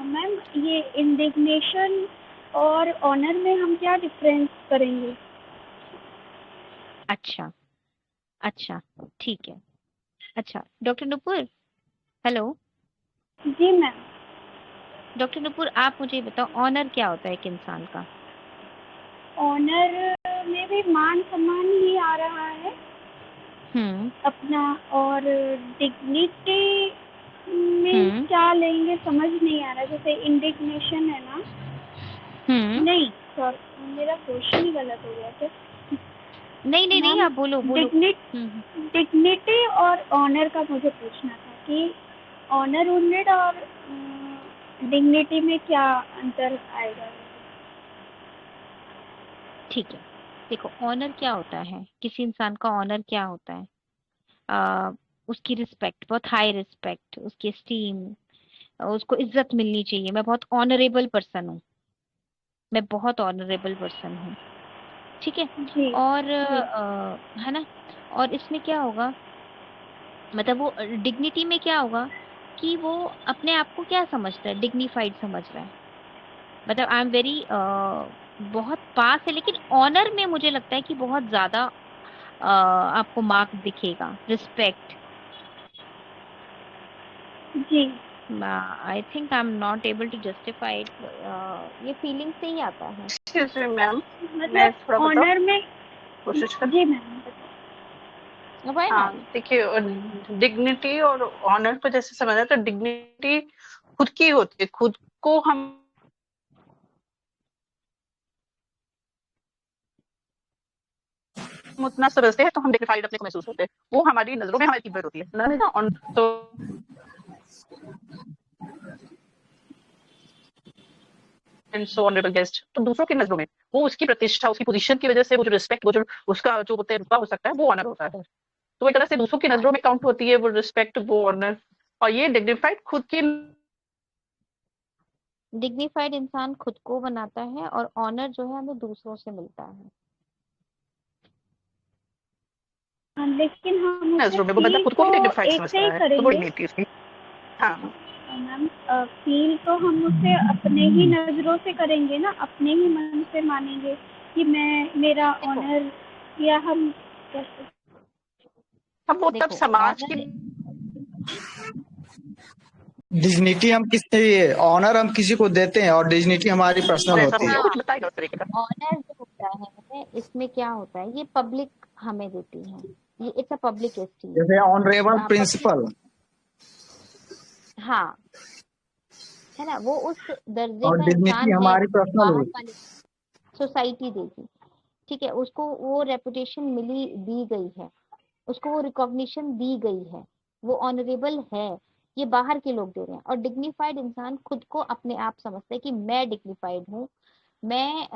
मैम ये इंडिग्नेशन और ऑनर में हम क्या डिफरेंस करेंगे? अच्छा अच्छा, ठीक है। अच्छा डॉक्टर नुपुर, हेलो। जी मैम। डॉक्टर नुपुर, आप मुझे बताओ ऑनर क्या होता है एक इंसान का? ऑनर में भी मान सम्मान ही आ रहा है अपना, और डिग्निटी में क्या लेंगे समझ नहीं आ रहा। जैसे इंडिग्नेशन है ना, नहीं सॉरी मेरा क्वेश्चन ही गलत हो गया। नहीं, आप बोलो बोलो। डिग्निटी और ऑनर का मुझे पूछना था कि ऑनर वुंडेड और डिग्निटी में क्या अंतर आएगा? ठीक है, देखो ऑनर क्या होता है, किसी इंसान का ऑनर क्या होता है? उसकी रिस्पेक्ट, बहुत हाई रिस्पेक्ट, उसकी एस्टीम, उसको इज्जत मिलनी चाहिए। मैं बहुत ऑनरेबल पर्सन हूँ, मैं बहुत ऑनरेबल पर्सन हूँ, ठीक है। और है ना। और इसमें क्या होगा, मतलब वो डिग्निटी में क्या होगा कि वो अपने आप को क्या समझता है, डिग्निफाइड समझ रहा है, मतलब आई एम वेरी बहुत पास है। लेकिन ऑनर में मुझे लगता है कि बहुत ज्यादा आपको मार्क दिखेगा, रिस्पेक्ट। जी। I think I am not able to justify, ये फीलिंग से ही आता है। मैम मैं मतलब थोड़ा ऑनर में कोशिश कर। जी मैम। हाँ देखिए, डिग्निटी और ऑनर को जैसे समझा, तो डिग्निटी खुद की होती है, खुद को हम उतना समझते हैं तो हम डिग्निफाइड अपने को महसूस होते हैं। वो हमारी नजरों में हमारी कीमत होती है ना। तो सो ऑनरेबल गेस्ट, तो दूसरों की नजरों में वो उसकी प्रतिष्ठा, उसकी पोजीशन की वजह से वो जो रिस्पेक्ट, वो जो उसका जो होता है रुतबा हो सकता है, वो ऑनर होता है। तो एक तरह से दूसरों की नजरों में काउंट होती है वो रिस्पेक्ट, वो ऑनर। और ये डिग्निफाइड खुद की, डिग्निफाइड इंसान खुद को बनाता है, और ऑनर जो है हमें दूसरों से मिलता है। लेकिन हम उसे नजरों में वो बंदा फील खुद को तो भी डिग्निफाइड एक से समझता ही है, तो वो करेंगे डिग्निटी उसकी। हाँ मैम, फील तो हम उसे अपने ही नजरों से करेंगे ना, अपने ही मन से मानेंगे कि मैं, मेरा ऑनर, या हम कैसे? अब वो तब समाज की डिग्निटी हम किसी ऑनर हम किसी को देते हैं और डिग्निटी हमारी पर्सनल होती है। कुछ बताएगा उस तरीके का। ऑनर जो होता है इसमें क्या होता है, ये पब्लिक हमें देती है, ये इट्स अ पब्लिक एस्टीम। जैसे ऑनरेबल प्रिंसिपल। हाँ, है ना, वो उस दर्जे और का डिग्निटी इंसान है हमारी पर्सनल बाहर होती वाले सोसाइटी देगी, ठीक है। उसको वो रेपुटेशन मिली, दी गई है, उसको वो रिकॉग्निशन दी गई है, वो ऑनरेबल है, ये बाहर के लोग दे रहे हैं। और डिग्निफाइड इंसान खुद को अपने आप समझता है कि मैं डिग्निफाइड हूँ, मैं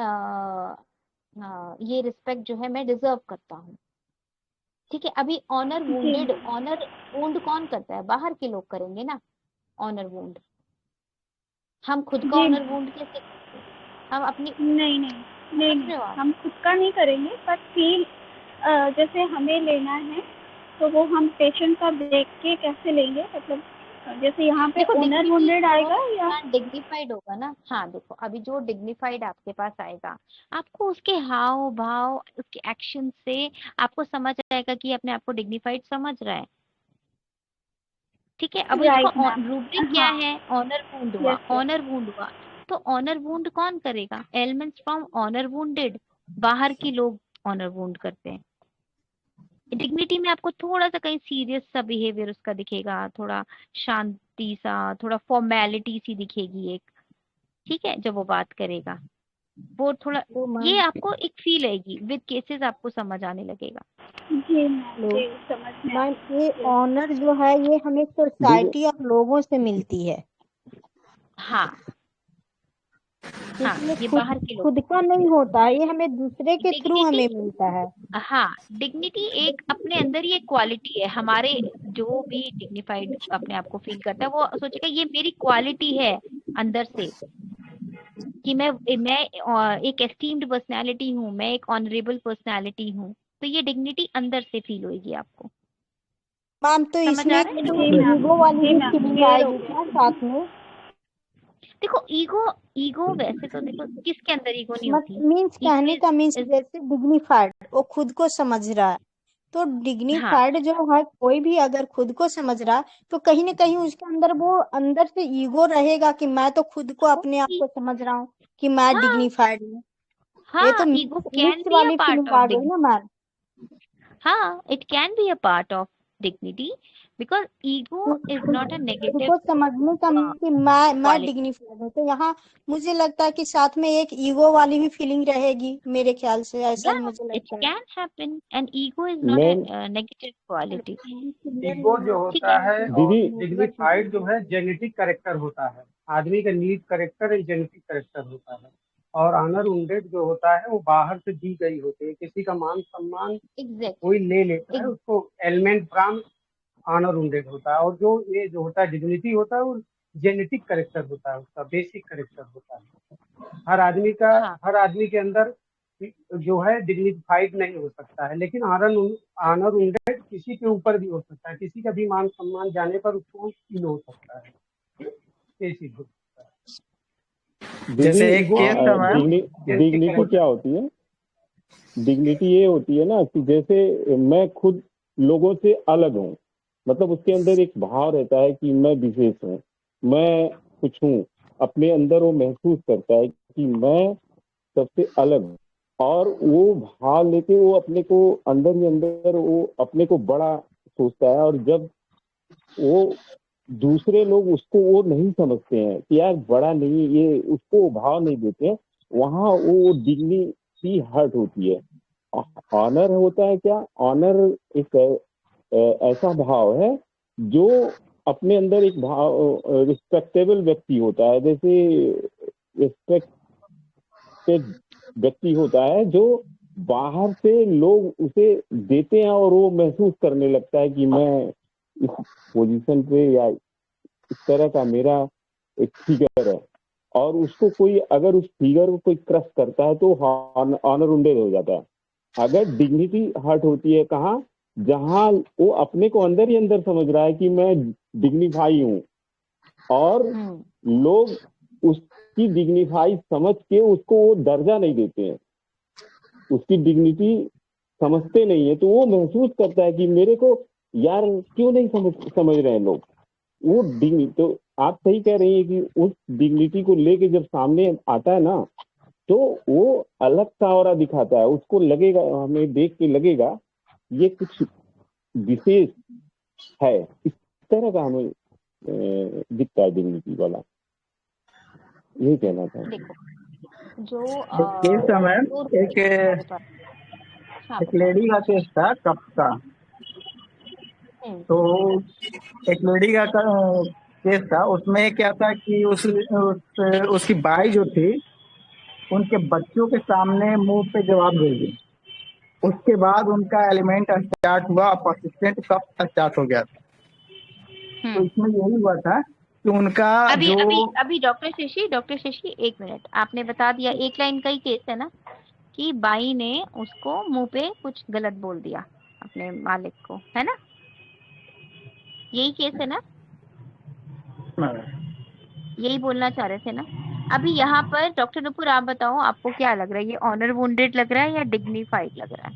ये रिस्पेक्ट जो है मैं डिजर्व करता हूँ। ठीक है, अभी ऑनर वुंड कौन करता है? बाहर के लोग करेंगे ना ऑनर वुंड। हम खुद का जी ऑनर मैम। वुंड कैसे? हम अपनी नहीं नहीं नहीं समझ रहे हो नहीं, आप? हम खुद का नहीं करेंगे, पर फील जैसे हमें लेना है तो वो हम पेशेंट का देख के कैसे लेंगे, मतलब जैसे यहाँ पे देखो ओनर डिग्निटी वुंडेड जो आएगा या इंसान डिग्निफाइड होगा ना, हाँ देखो अभी जो डिग्निफाइड आपके पास आएगा, आपको उसके हाव भाव, उसके एक्शन से आपको समझ आएगा कि अपने आप को डिग्निफाइड समझ रहा है। ठीक है, अब इसका राइट मैम। रूब्रिक क्या हाँ, है? ऑनर वुंड हुआ, यस यस। ऑनर वुंड हुआ, तो ऑनर वुंड कौन करेगा? एलिमेंट्स फ्रॉम ऑनर वुंडेड, बाहर के लोग ऑनर वुंड करते हैं। डिग्निटी में आपको थोड़ा सा कहीं सीरियस सा बिहेवियर उसका दिखेगा, थोड़ा शांति सा, थोड़ा फॉर्मेलिटी सी दिखेगी एक। ठीक है, जब वो बात करेगा वो थोड़ा, तो ये मैम आपको एक फील आएगी, विद केसेस आपको समझ आने लगेगा। जी मैम, हेलो जी समझ में मैम, आया। ये यस। ऑनर जो है ये हमें देखो सोसाइटी और लोगों से मिलती है, हाँ हाँ, क्योंकि ये ये खुद बाहर के लोग। खुद का नहीं होता है, ये हमें दूसरे के थ्रू डिग्निटी, हमें मिलता है। हाँ डिग्निटी एक अपने अंदर ही एक क्वालिटी है। हमारे जो भी डिग्निफाइड अपने आप को फील करता है वो सोचेगा ये मेरी क्वालिटी है अंदर से, कि मैं एक एस्टीम्ड पर्सनालिटी हूँ, मैं एक ऑनरेबल पर्सनालिटी हूँ। तो ये डिग्निटी अंदर से फील होगी आपको। मैम तो समझ इसमें आ एक रहा है? जी मैम, ईगो वाली जी भी मैम, फीलिंग क्लियर हो आएगी गया। क्या साथ में? देखो ईगो, ईगो वैसे तो देखो किसके अंदर ईगो नहीं होती? मीन्स ईगो कहने का मीन्स इज जैसे डिग्निफाइड वो खुद को समझ रहा है, तो हाँ डिग्निफाइड जो है कोई भी अगर खुद को समझ रहा है तो कहीं ना कहीं उसके अंदर वो अंदर से ईगो रहेगा कि मैं तो खुद को अपने आप को समझ रहा हूँ कि मैं हाँ डिग्निफाइड हूँ। ये तो हाँ, ego can mix be a वाली पार्ट फीलिंग ऑफ आ गई ना डिग्निटी। मैम। हाँ, it can be a part of dignity because ego is not a खुद negative को समझने का mean कि मैं quality. डिग्निफाइड हूँ, तो यहाँ मुझे लगता है कि साथ में एक ईगो वाली भी फीलिंग रहेगी, मेरे ख्याल से ऐसा ही Yeah, मुझे it लगता है। can happen and ego is not ma'am a negative quality. Ego जो ठीक होता है? है और दीदी डिग्निफाइड जो है जेनेटिक करेक्टर होता है। आदमी का नीड करेक्टर एक जेनेटिक करेक्टर होता है, और ऑनर वुंडेड जो होता है वो बाहर से दी गई होती है। किसी का मान सम्मान Exactly. कोई ले लेता है, उसको एलिमेंट फ्रॉम ऑनर वुंडेड होता है। और जो ये जो होता है डिग्निटी होता है वो जेनेटिक करेक्टर होता है, उसका बेसिक करेक्टर होता है। हाँ हर आदमी के अंदर जो है डिग्निफाइड नहीं हो सकता है, लेकिन ऑनर वुंडेड किसी के ऊपर भी हो सकता है। किसी का भी मान सम्मान जाने पर उसको फील हो सकता है, ये चीज हो सकता है। दीदी जैसे एक केस था मैम। जेनेटिक डिग्निटी करेक्टर क्या होती है? डिग्निटी ये होती है ना कि जैसे मैं खुद लोगों से अलग हूँ, मतलब उसके अंदर एक भाव रहता है कि मैं विशेष हूँ, मैं कुछ हूँ, अपने अंदर वो महसूस करता है कि मैं सबसे अलग हूँ, और वो भाव लेके वो अपने को अंदर ही अंदर वो अपने को बड़ा सोचता है। और जब वो दूसरे लोग उसको वो नहीं समझते हैं कि यार बड़ा नहीं, ये उसको भाव नहीं देते हैं, वहाँ वो डिग्निटी हर्ट होती है। ऑनर होता है क्या? ऑनर एक ऐसा भाव है जो अपने अंदर एक भाव रिस्पेक्टेबल व्यक्ति होता है, जैसे रिस्पेक्टेड व्यक्ति होता है जो बाहर से लोग उसे देते हैं और वो महसूस करने लगता है कि मैं इस पोजीशन पे या इस तरह का मेरा एक फिगर है, और उसको कोई अगर उस फिगर को कोई क्रश करता है तो ऑनर वुंडेड हो जाता है। अगर डिग्निटी हर्ट होती है कहाँ? जहाँ वो अपने को अंदर ही अंदर समझ रहा है कि मैं डिग्निफाई हूँ, और लोग उसकी डिग्निफाई समझ के उसको वो दर्जा नहीं देते हैं, उसकी डिग्निटी समझते नहीं है, तो वो महसूस करता है कि मेरे को यार क्यों नहीं समझ रहे हैं लोग। वो डिग्निटी, तो आप सही कह रही है कि उस डिग्निटी को लेके जब सामने आता है ना, तो वो अलग सा ऑरा दिखाता है, उसको लगेगा, हमें देख के लगेगा ये कुछ विशेष है, इस तरह का हमें दिखता है डिग्निटी वाला। यही कहना था। देखो जो एक केस था मैम, एक लेडी का केस था कप का। तो एक लेडी का केस था, उसमें क्या था कि उसकी बाई जो थी उनके बच्चों के सामने मुंह पे जवाब दे दी। उसके बाद उनका एलिमेंट स्टार्ट हुआ, परसिस्टेंट कब स्टार्ट हो गया था। तो इसमें यही हुआ था कि उनका अभी जो अभी अभी डॉक्टर शशि 1 मिनट, आपने बता दिया 1 लाइन का ही केस है ना कि बाई ने उसको मुंह पे कुछ गलत बोल दिया अपने मालिक को, है ना? यही केस है ना? यही बोलना चाह रहे थे ना? अभी यहाँ पर डॉक्टर नुपुर आप बताओ, आपको क्या लग रहा है, ये ऑनर वुंडेड लग रहा है या डिग्निफाइड लग रहा है?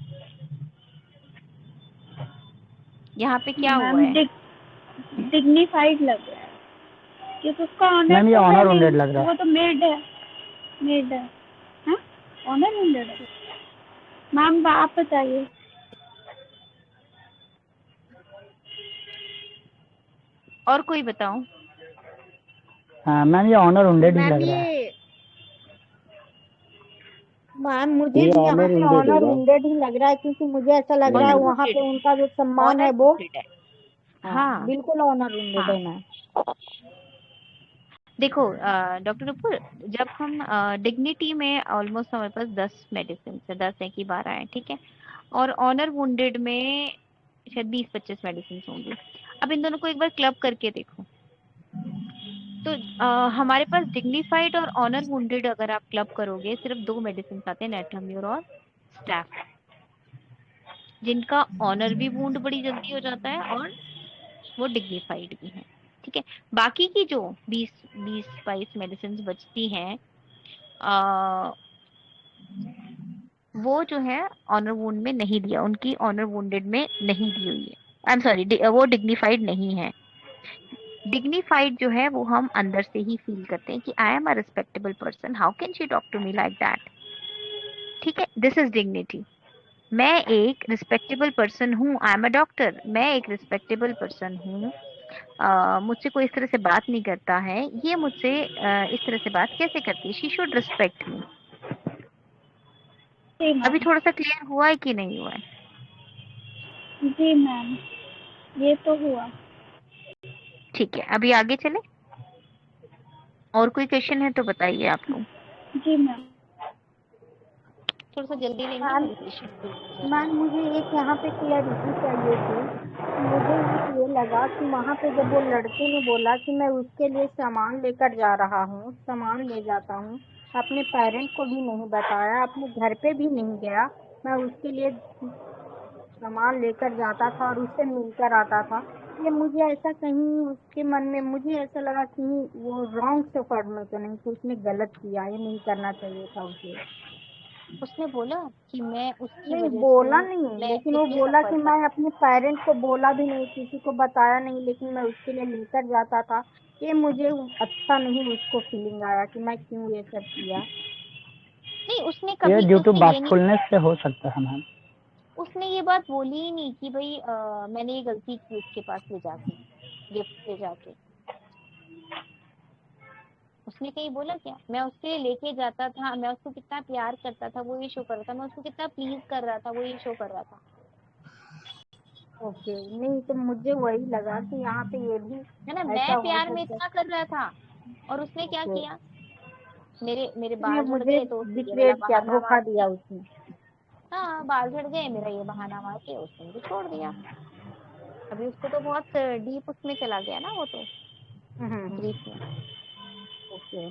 यहाँ पे क्या हुआ मैम है? डिग्निफाइड लग रहा है क्योंकि उसका ऑनर मैम ये तो है ऑनर नहीं, वुंडेड लग रहा वो है। तो मेड है हाँ, ऑनर वुंडेड है। मैम आप बताइए। और कोई बताओ। हाँ मैम ये ऑनर वुंडेड ही मैम लग रहा है। ये मैम मुझे ये भी यहाँ ऑनर पे वुंडेड ऑनर होगा। वुंडेड ही लग रहा है क्योंकि मुझे ऐसा लग रहा है ऑनर वहाँ पे वुंडेड उनका जो सम्मान है ऑनर वो वुंडेड है। हाँ हाँ बिल्कुल ऑनर वुंडेड हाँ है मैम। देखो डॉक्टर नुपुर, जब हम डिग्निटी में ऑलमोस्ट हमारे पास 10 मेडिसिन है, 10 है कि 12 है, ठीक है, और ऑनर वुंडेड में शायद 20-25 मेडिसिन होंगी। अब इन दोनों को एक बार क्लब करके देखो तो हमारे पास डिग्निफाइड और ऑनर वुंडेड अगर आप क्लब करोगे सिर्फ 2 मेडिसिन आते हैं, नेटलम्यूर और स्टैफ, जिनका ऑनर भी वुंड बड़ी जल्दी हो जाता है और वो डिग्निफाइड भी है, ठीक है। बाकी की जो 20-22 मेडिसिन बचती हैं वो जो है ऑनर वुंड में नहीं दिया, उनकी ऑनर वुंडेड में नहीं दी हुई है। आई एम सॉरी, वो डिग्निफाइड नहीं है। डिग्निफाइड जो है वो हम अंदर से ही फील करते हैं कि I am a respectable person, how can she talk to me like that, ठीक है, दिस इज डिग्निटी। मैं एक रिस्पेक्टेबल पर्सन हूँ, आई एम अ डॉक्टर, मैं एक रिस्पेक्टेबल पर्सन हूँ, मुझसे कोई इस तरह से बात नहीं करता है, ये मुझसे इस तरह से बात कैसे करती है, शी शुड रिस्पेक्ट मी। अभी थोड़ा सा क्लियर हुआ है कि नहीं हुआ है? जी मैम ये तो हुआ। ठीक है, अभी आगे चले। और कोई क्वेश्चन है तो बताइए आप लोग। जी मैम। थोड़ा सा जल्दी लेंगे, मैम मेरे पेशेंट मैम मुझे एक यहाँ पे क्लियरिटी चाहिए थी। मुझे ये लगा कि वहाँ पे जब वो लड़के ने बोला कि मैं उसके लिए सामान लेकर जा रहा हूँ, सामान ले जाता हूँ, अपने पेरेंट को भी नहीं बताया, अपने घर पे भी नहीं गया, मैं उसके लिए सामान लेकर जाता था और उससे मिलकर आता था, ये मुझे ऐसा कहीं उसके मन में मुझे ऐसा लगा कि वो रॉन्ग सफर में तो नहीं कि उसने गलत किया, ये नहीं करना चाहिए था उसे। उसने बोला कि मैं उसकी नहीं वजह बोला से नहीं, मैं लेकिन वो ये बोला सफर कि कर, मैं अपने पेरेंट्स को बोला भी नहीं, किसी को बताया नहीं, लेकिन मैं उसके लिए लेकर जाता था। ये मुझे अच्छा नहीं उसको फीलिंग आया कि मैं क्यों ये सब किया। नहीं उसने ये कभी ड्यू टू उसने ये नहीं, बातफुलनेस से हो सकता है मैम। उसने ये बात बोली ही नहीं कि भाई मैंने ये गलती की उसके पास ले जाके, गिफ्ट ले जाके। उसने कहीं बोला क्या? मैं उसके लेके जाता था, मैं उसको कितना प्यार करता था वो ये शो कर रहा था, मैं उसको कितना प्लीज कर रहा था वो ये शो कर रहा था। ओके, नहीं तो मुझे वही लगा कि यहाँ पे ये भी है ना, ऐसा मैं हो प्यार में सकता इतना कर रहा था और उसने क्या है। किया, मेरे मेरे उसने बाल झड़ मुझे गए तो उसने ये वाला बिट्रेड किया, बहाना धोखा मार दिया के, उसने। हाँ बाल झड़ गए मेरा ये बहाना मार के उसने मुझे छोड़ दिया। अभी उसको तो बहुत डीप उसमें चला गया ना वो तो, ग्रीफ में। ओके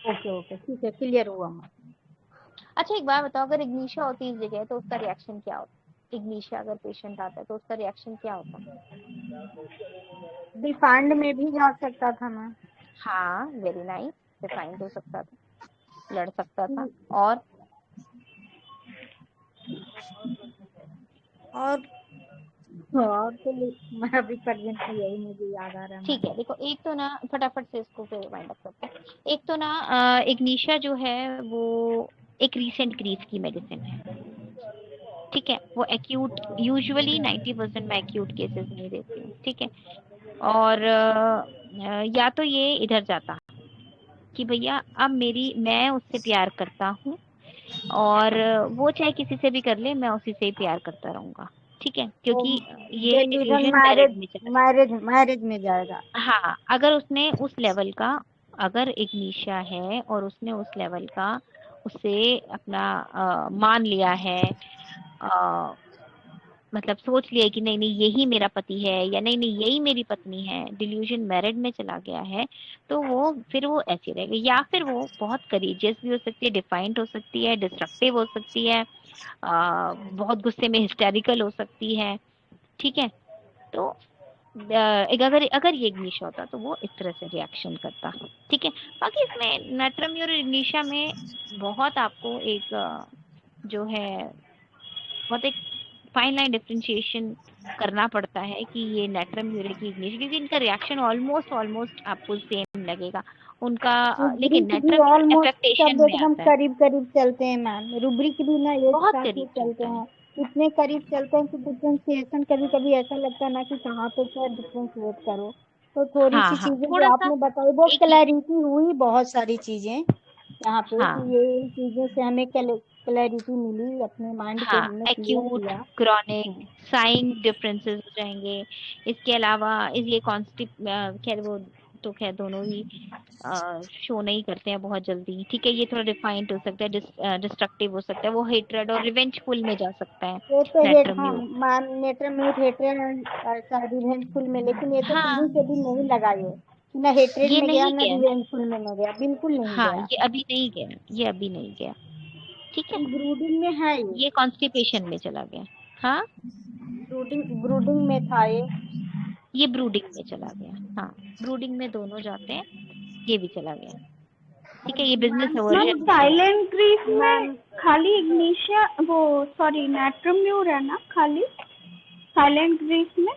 ओके ओके ठीक है, क्लियर हुआ। अच्छा एक बात बताओ, अगर इग्निशिया होती इस जगह तो उसका रिएक्शन क्या होता? इग्निशिया अगर पेशेंट आता है तो उसका रिएक्शन क्या होता? डिफाइंड में भी जा सकता था मैं। हाँ वेरी नाइस, डिफाइंड हो सकता था, लड़ सकता था। और तो मैं अभी प्रेजेंट में यही मुझे याद आ रहा है। ठीक है देखो, एक तो ना फटाफट से इसको फिर वाइंड अप करते हैं। एक तो ना इग्निशिया जो है वो एक रीसेंट ग्रीफ की मेडिसिन है, ठीक है, वो एक्यूट यूजुअली 90% में एक्यूट केसेस नहीं देती हूँ, ठीक है। और या तो ये इधर जाता कि भैया अब मैं उससे प्यार करता हूँ और वो चाहे किसी से भी कर ले, मैं उसी से ही प्यार करता रहूंगा, ठीक है, क्योंकि ये इल्यूजन डायरेक्ट में चला मैरिज में जाएगा। हाँ, अगर उसने उस लेवल का अगर इग्निशिया है और उसने उस लेवल का उससे अपना मान लिया है, मतलब सोच लिया कि नहीं नहीं यही मेरा पति है या नहीं नहीं यही मेरी पत्नी है, डिल्यूजन मैरिड में चला गया है, तो वो फिर वो ऐसी रहेगी। या फिर वो बहुत करेजियस भी हो सकती है, डिफाइंट हो सकती है, डिस्ट्रक्टिव हो सकती है, बहुत गुस्से में हिस्टेरिकल हो सकती है। ठीक है, तो अगर ये इग्निशिया होता तो वो इस तरह से रिएक्शन करता। ठीक है, बाकी इसमें नेट्रम और इग्निशिया में बहुत आपको एक जो है बहुत एक फाइन लाइन डिफरेंशिएशन करना पड़ता है कि ये नेट्रम यूरिक की इग्निशिया, क्योंकि इनका रिएक्शन ऑलमोस्ट आपको सेम लगेगा उनका, लेकिन रुब्रिक भी नेट्रम यूरिक ऑलमोस्ट एफेक्टेशन सब में एकदम आता है, करीब करीब चलते हैं मैम। रुब्रिक भी ना एक बहुत साथ ही करीब चलते चलता है। हैं, इतने करीब चलते हैं कि डिफ्रेंशिएशन कभी कभी ऐसा लगता है ना कि कहाँ पे क्या डिफ्रेंशिएट करो। तो थोड़ी सी हाँ चीजें जो थोड़ा सा आपने बताई वो एक ही, क्लैरिटी हुई, बहुत सारी चीजें यहाँ पे हाँ कि ये चीजों से हमें क्लैरिटी मिली, अपने माइंड को हाँ हमने क्लियर एक्यूट किया। क्रॉनिक साइंग डिफरेंसेस हो जाएंगे। इसके अलावा ये खैर वो तो खैर दोनों ही शो नहीं करते हैं बहुत जल्दी। ठीक है, ये थोड़ा डिफाइंड हो सकता है, डिस्ट्रक्टिव हो सकता है, वो हेट्रेड और रिवेंजफुल में जा सकता है ये तो हाँ नेट्रम्यूट। मैम, नेटरम्यूट हेट्रेड रिवेंजफुल में, लेकिन ये तो हाँ कहीं से भी नहीं लगा ये कि ना हेट्रेड ये में गया नहीं ना गया ना, रिवेंजफुल में न गया, बिल्कुल नहीं हाँ गया। ये अभी नहीं गया, ये अभी नहीं गया। ठीक है, ब्रूडिंग में है ये कॉन्स्टिपेशन में चला गया। हाँ ब्रूडिंग में था ये ब्रूडिंग में चला गया, हाँ ब्रूडिंग में दोनों जाते हैं, ये भी चला गया। ठीक है, ये बिजनेस मैम अवर्जन भी है। साइलेंट ग्रीफ में मैम। खाली इग्निशिया वो सॉरी नेट्रम्यूर है ना खाली, साइलेंट ग्रीफ में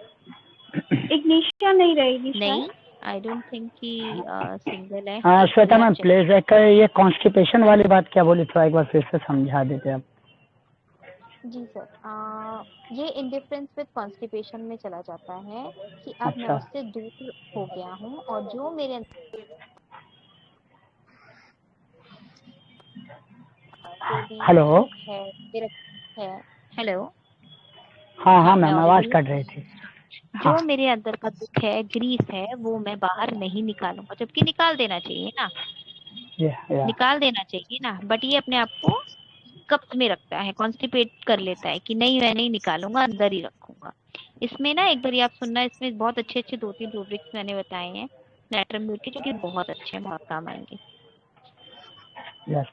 इग्निशिया नहीं रहेगी नहीं, शायद। आई डोंट थिंक कि सिंगल है। हाँ एक श्वेता बार मैम, check- प्लीज एक ये कॉन्स्टिपेशन वाली बात क्या बोली, थोड़ा एक बार फिर से समझा देते आप। जी सर, ये इंडिफरेंस विद कॉन्स्टिपेशन में चला जाता है कि अब मैं अच्छा उससे दूर हो गया हूँ और जो मेरे जो भी हेलो। दुख है मेरा है। हेलो, हाँ हाँ हाँ मैं मैम, आवाज ऑडिबल कट रही थी। जो हाँ मेरे अंदर का दुख है, ग्रीफ है, वो मैं बाहर नहीं निकालूंगा, जबकि निकाल देना चाहिए ना, या निकाल देना चाहिए ना, बट ये अपने आप को कब्ज में रखता है, कॉन्स्टिपेट कर लेता है कि नहीं मैं नहीं निकालूंगा, अंदर ही रखूंगा। इसमें ना एक बार आप सुनना, इसमें बहुत अच्छे अच्छे 2-3 रूब्रिक्स मैंने बताए हैं नेट्रम्यूट के, जो कि बहुत अच्छे हैं, बहुत काम आएंगे। यस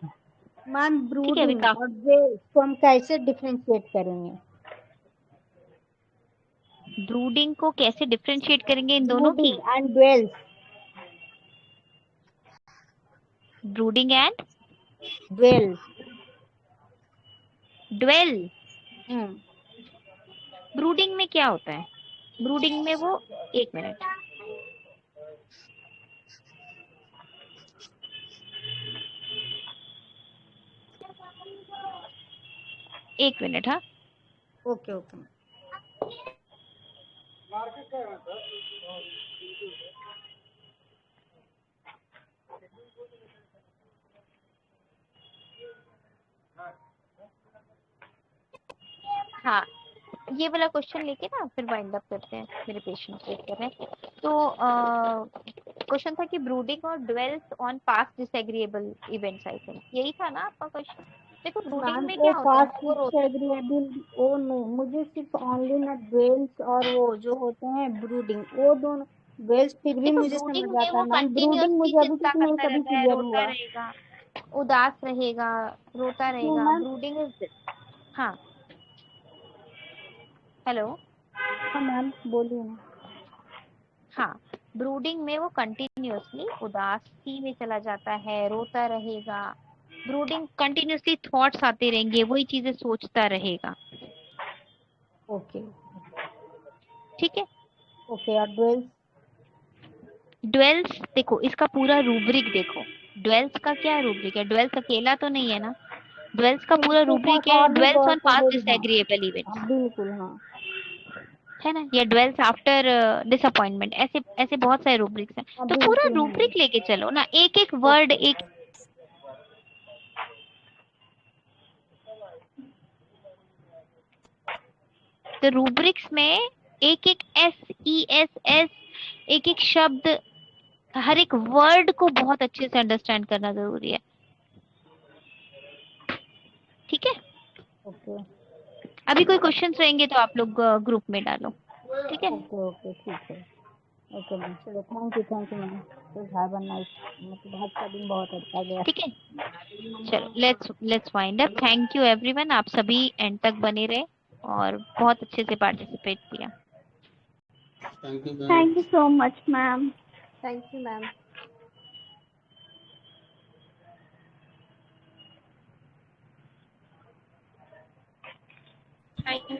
मैम ठीक है, अभी ब्रूडिंग और वेल्स को हम कैसे डिफरेंशिएट करेंगे? ब्रूडिंग को कैसे डिफरेंशिएट करेंगे इन दोनों की? Brooding and dwells. Brooding and well. Dwell. Brooding में क्या होता है? ब्रूडिंग में वो, एक मिनट, एक मिनट, हाँ ओके ओके। हाँ ये वाला क्वेश्चन लेके ना फिर वाइंड अप करते हैं, मेरे पेशेंट वेट कर रहे हैं। तो क्वेश्चन था कि ब्रूडिंग और dwells on past disagreeable events, I think यही था ना आपका क्वेश्चन। देखो ब्रूडिंग मैम में वो क्या होता है, फास्ट वो रोता डिसएग्रीएबल वो नहीं, मुझे सिर्फ ओनली ना वेल्स और वो जो होते हैं ब्रूडिंग, वो दोनों। वेल्स फिर भी देखो मुझे ब्रूडिंग समझ में आता वो है मैम, ब्रूडिंग कंटिन्यूअसली मुझे अभी चिंता तक नहीं करता कभी रहता है, क्लियर रोता हुआ। रहेगा, उदास रहेगा, रोता क्यों रहेगा, मैम? Brooding is this. हाँ हेलो, हाँ मैम बोलिए ना। हाँ ब्रूडिंग में वो कंटिन्यूअसली उदासी में चला जाता है, रोता रहेगा, ब्रूडिंग कंटिन्यूअसली थॉट्स आते रहेंगे, वही चीजें सोचता रहेगा। ओके ठीक है, ओके। और वेल्स? ड्वेल्स देखो, इसका पूरा रूब्रिक देखो, ड्वेल्स का क्या रूब्रिक है, ड्वेल्स अकेला तो नहीं है ना, ड्वेल्स का पूरा इसके रूब्रिक साथ है और भी ड्वेल्स बहुत ऑन पास्ट सारे। हाँ डिसएग्रीएबल हाँ इवेंट्स, बिल्कुल हाँ। है ना, या ड्वेल्स आफ्टर डिसअपॉइंटमेंट, ऐसे ऐसे बहुत सारे रूब्रिक्स हैं। हाँ तो पूरा बिल्कुल हाँ। रूब्रिक लेके चलो ना, एक एक वर्ड, एक तो रूब्रिक्स में एक एक SESS, एक एक शब्द हर एक वर्ड को बहुत अच्छे से अंडरस्टैंड करना जरूरी है। ठीक है, ओके अभी कोई क्वेश्चंस रहेंगे तो आप लोग ग्रुप में डालो। ठीक है, ओके ओके ठीक है। ओके मैम, चलो थैंक यू मैम। तो हैव अ नाइस, मतलब आज का दिन बहुत अच्छा गया। ठीक है, चलो let's wind up. Thank you everyone, आप सभी एंड तक बने रहे और बहुत अच्छे से पार्टिसिपेट किया। Thank you so much ma'am. Thank you ma'am. Thank you.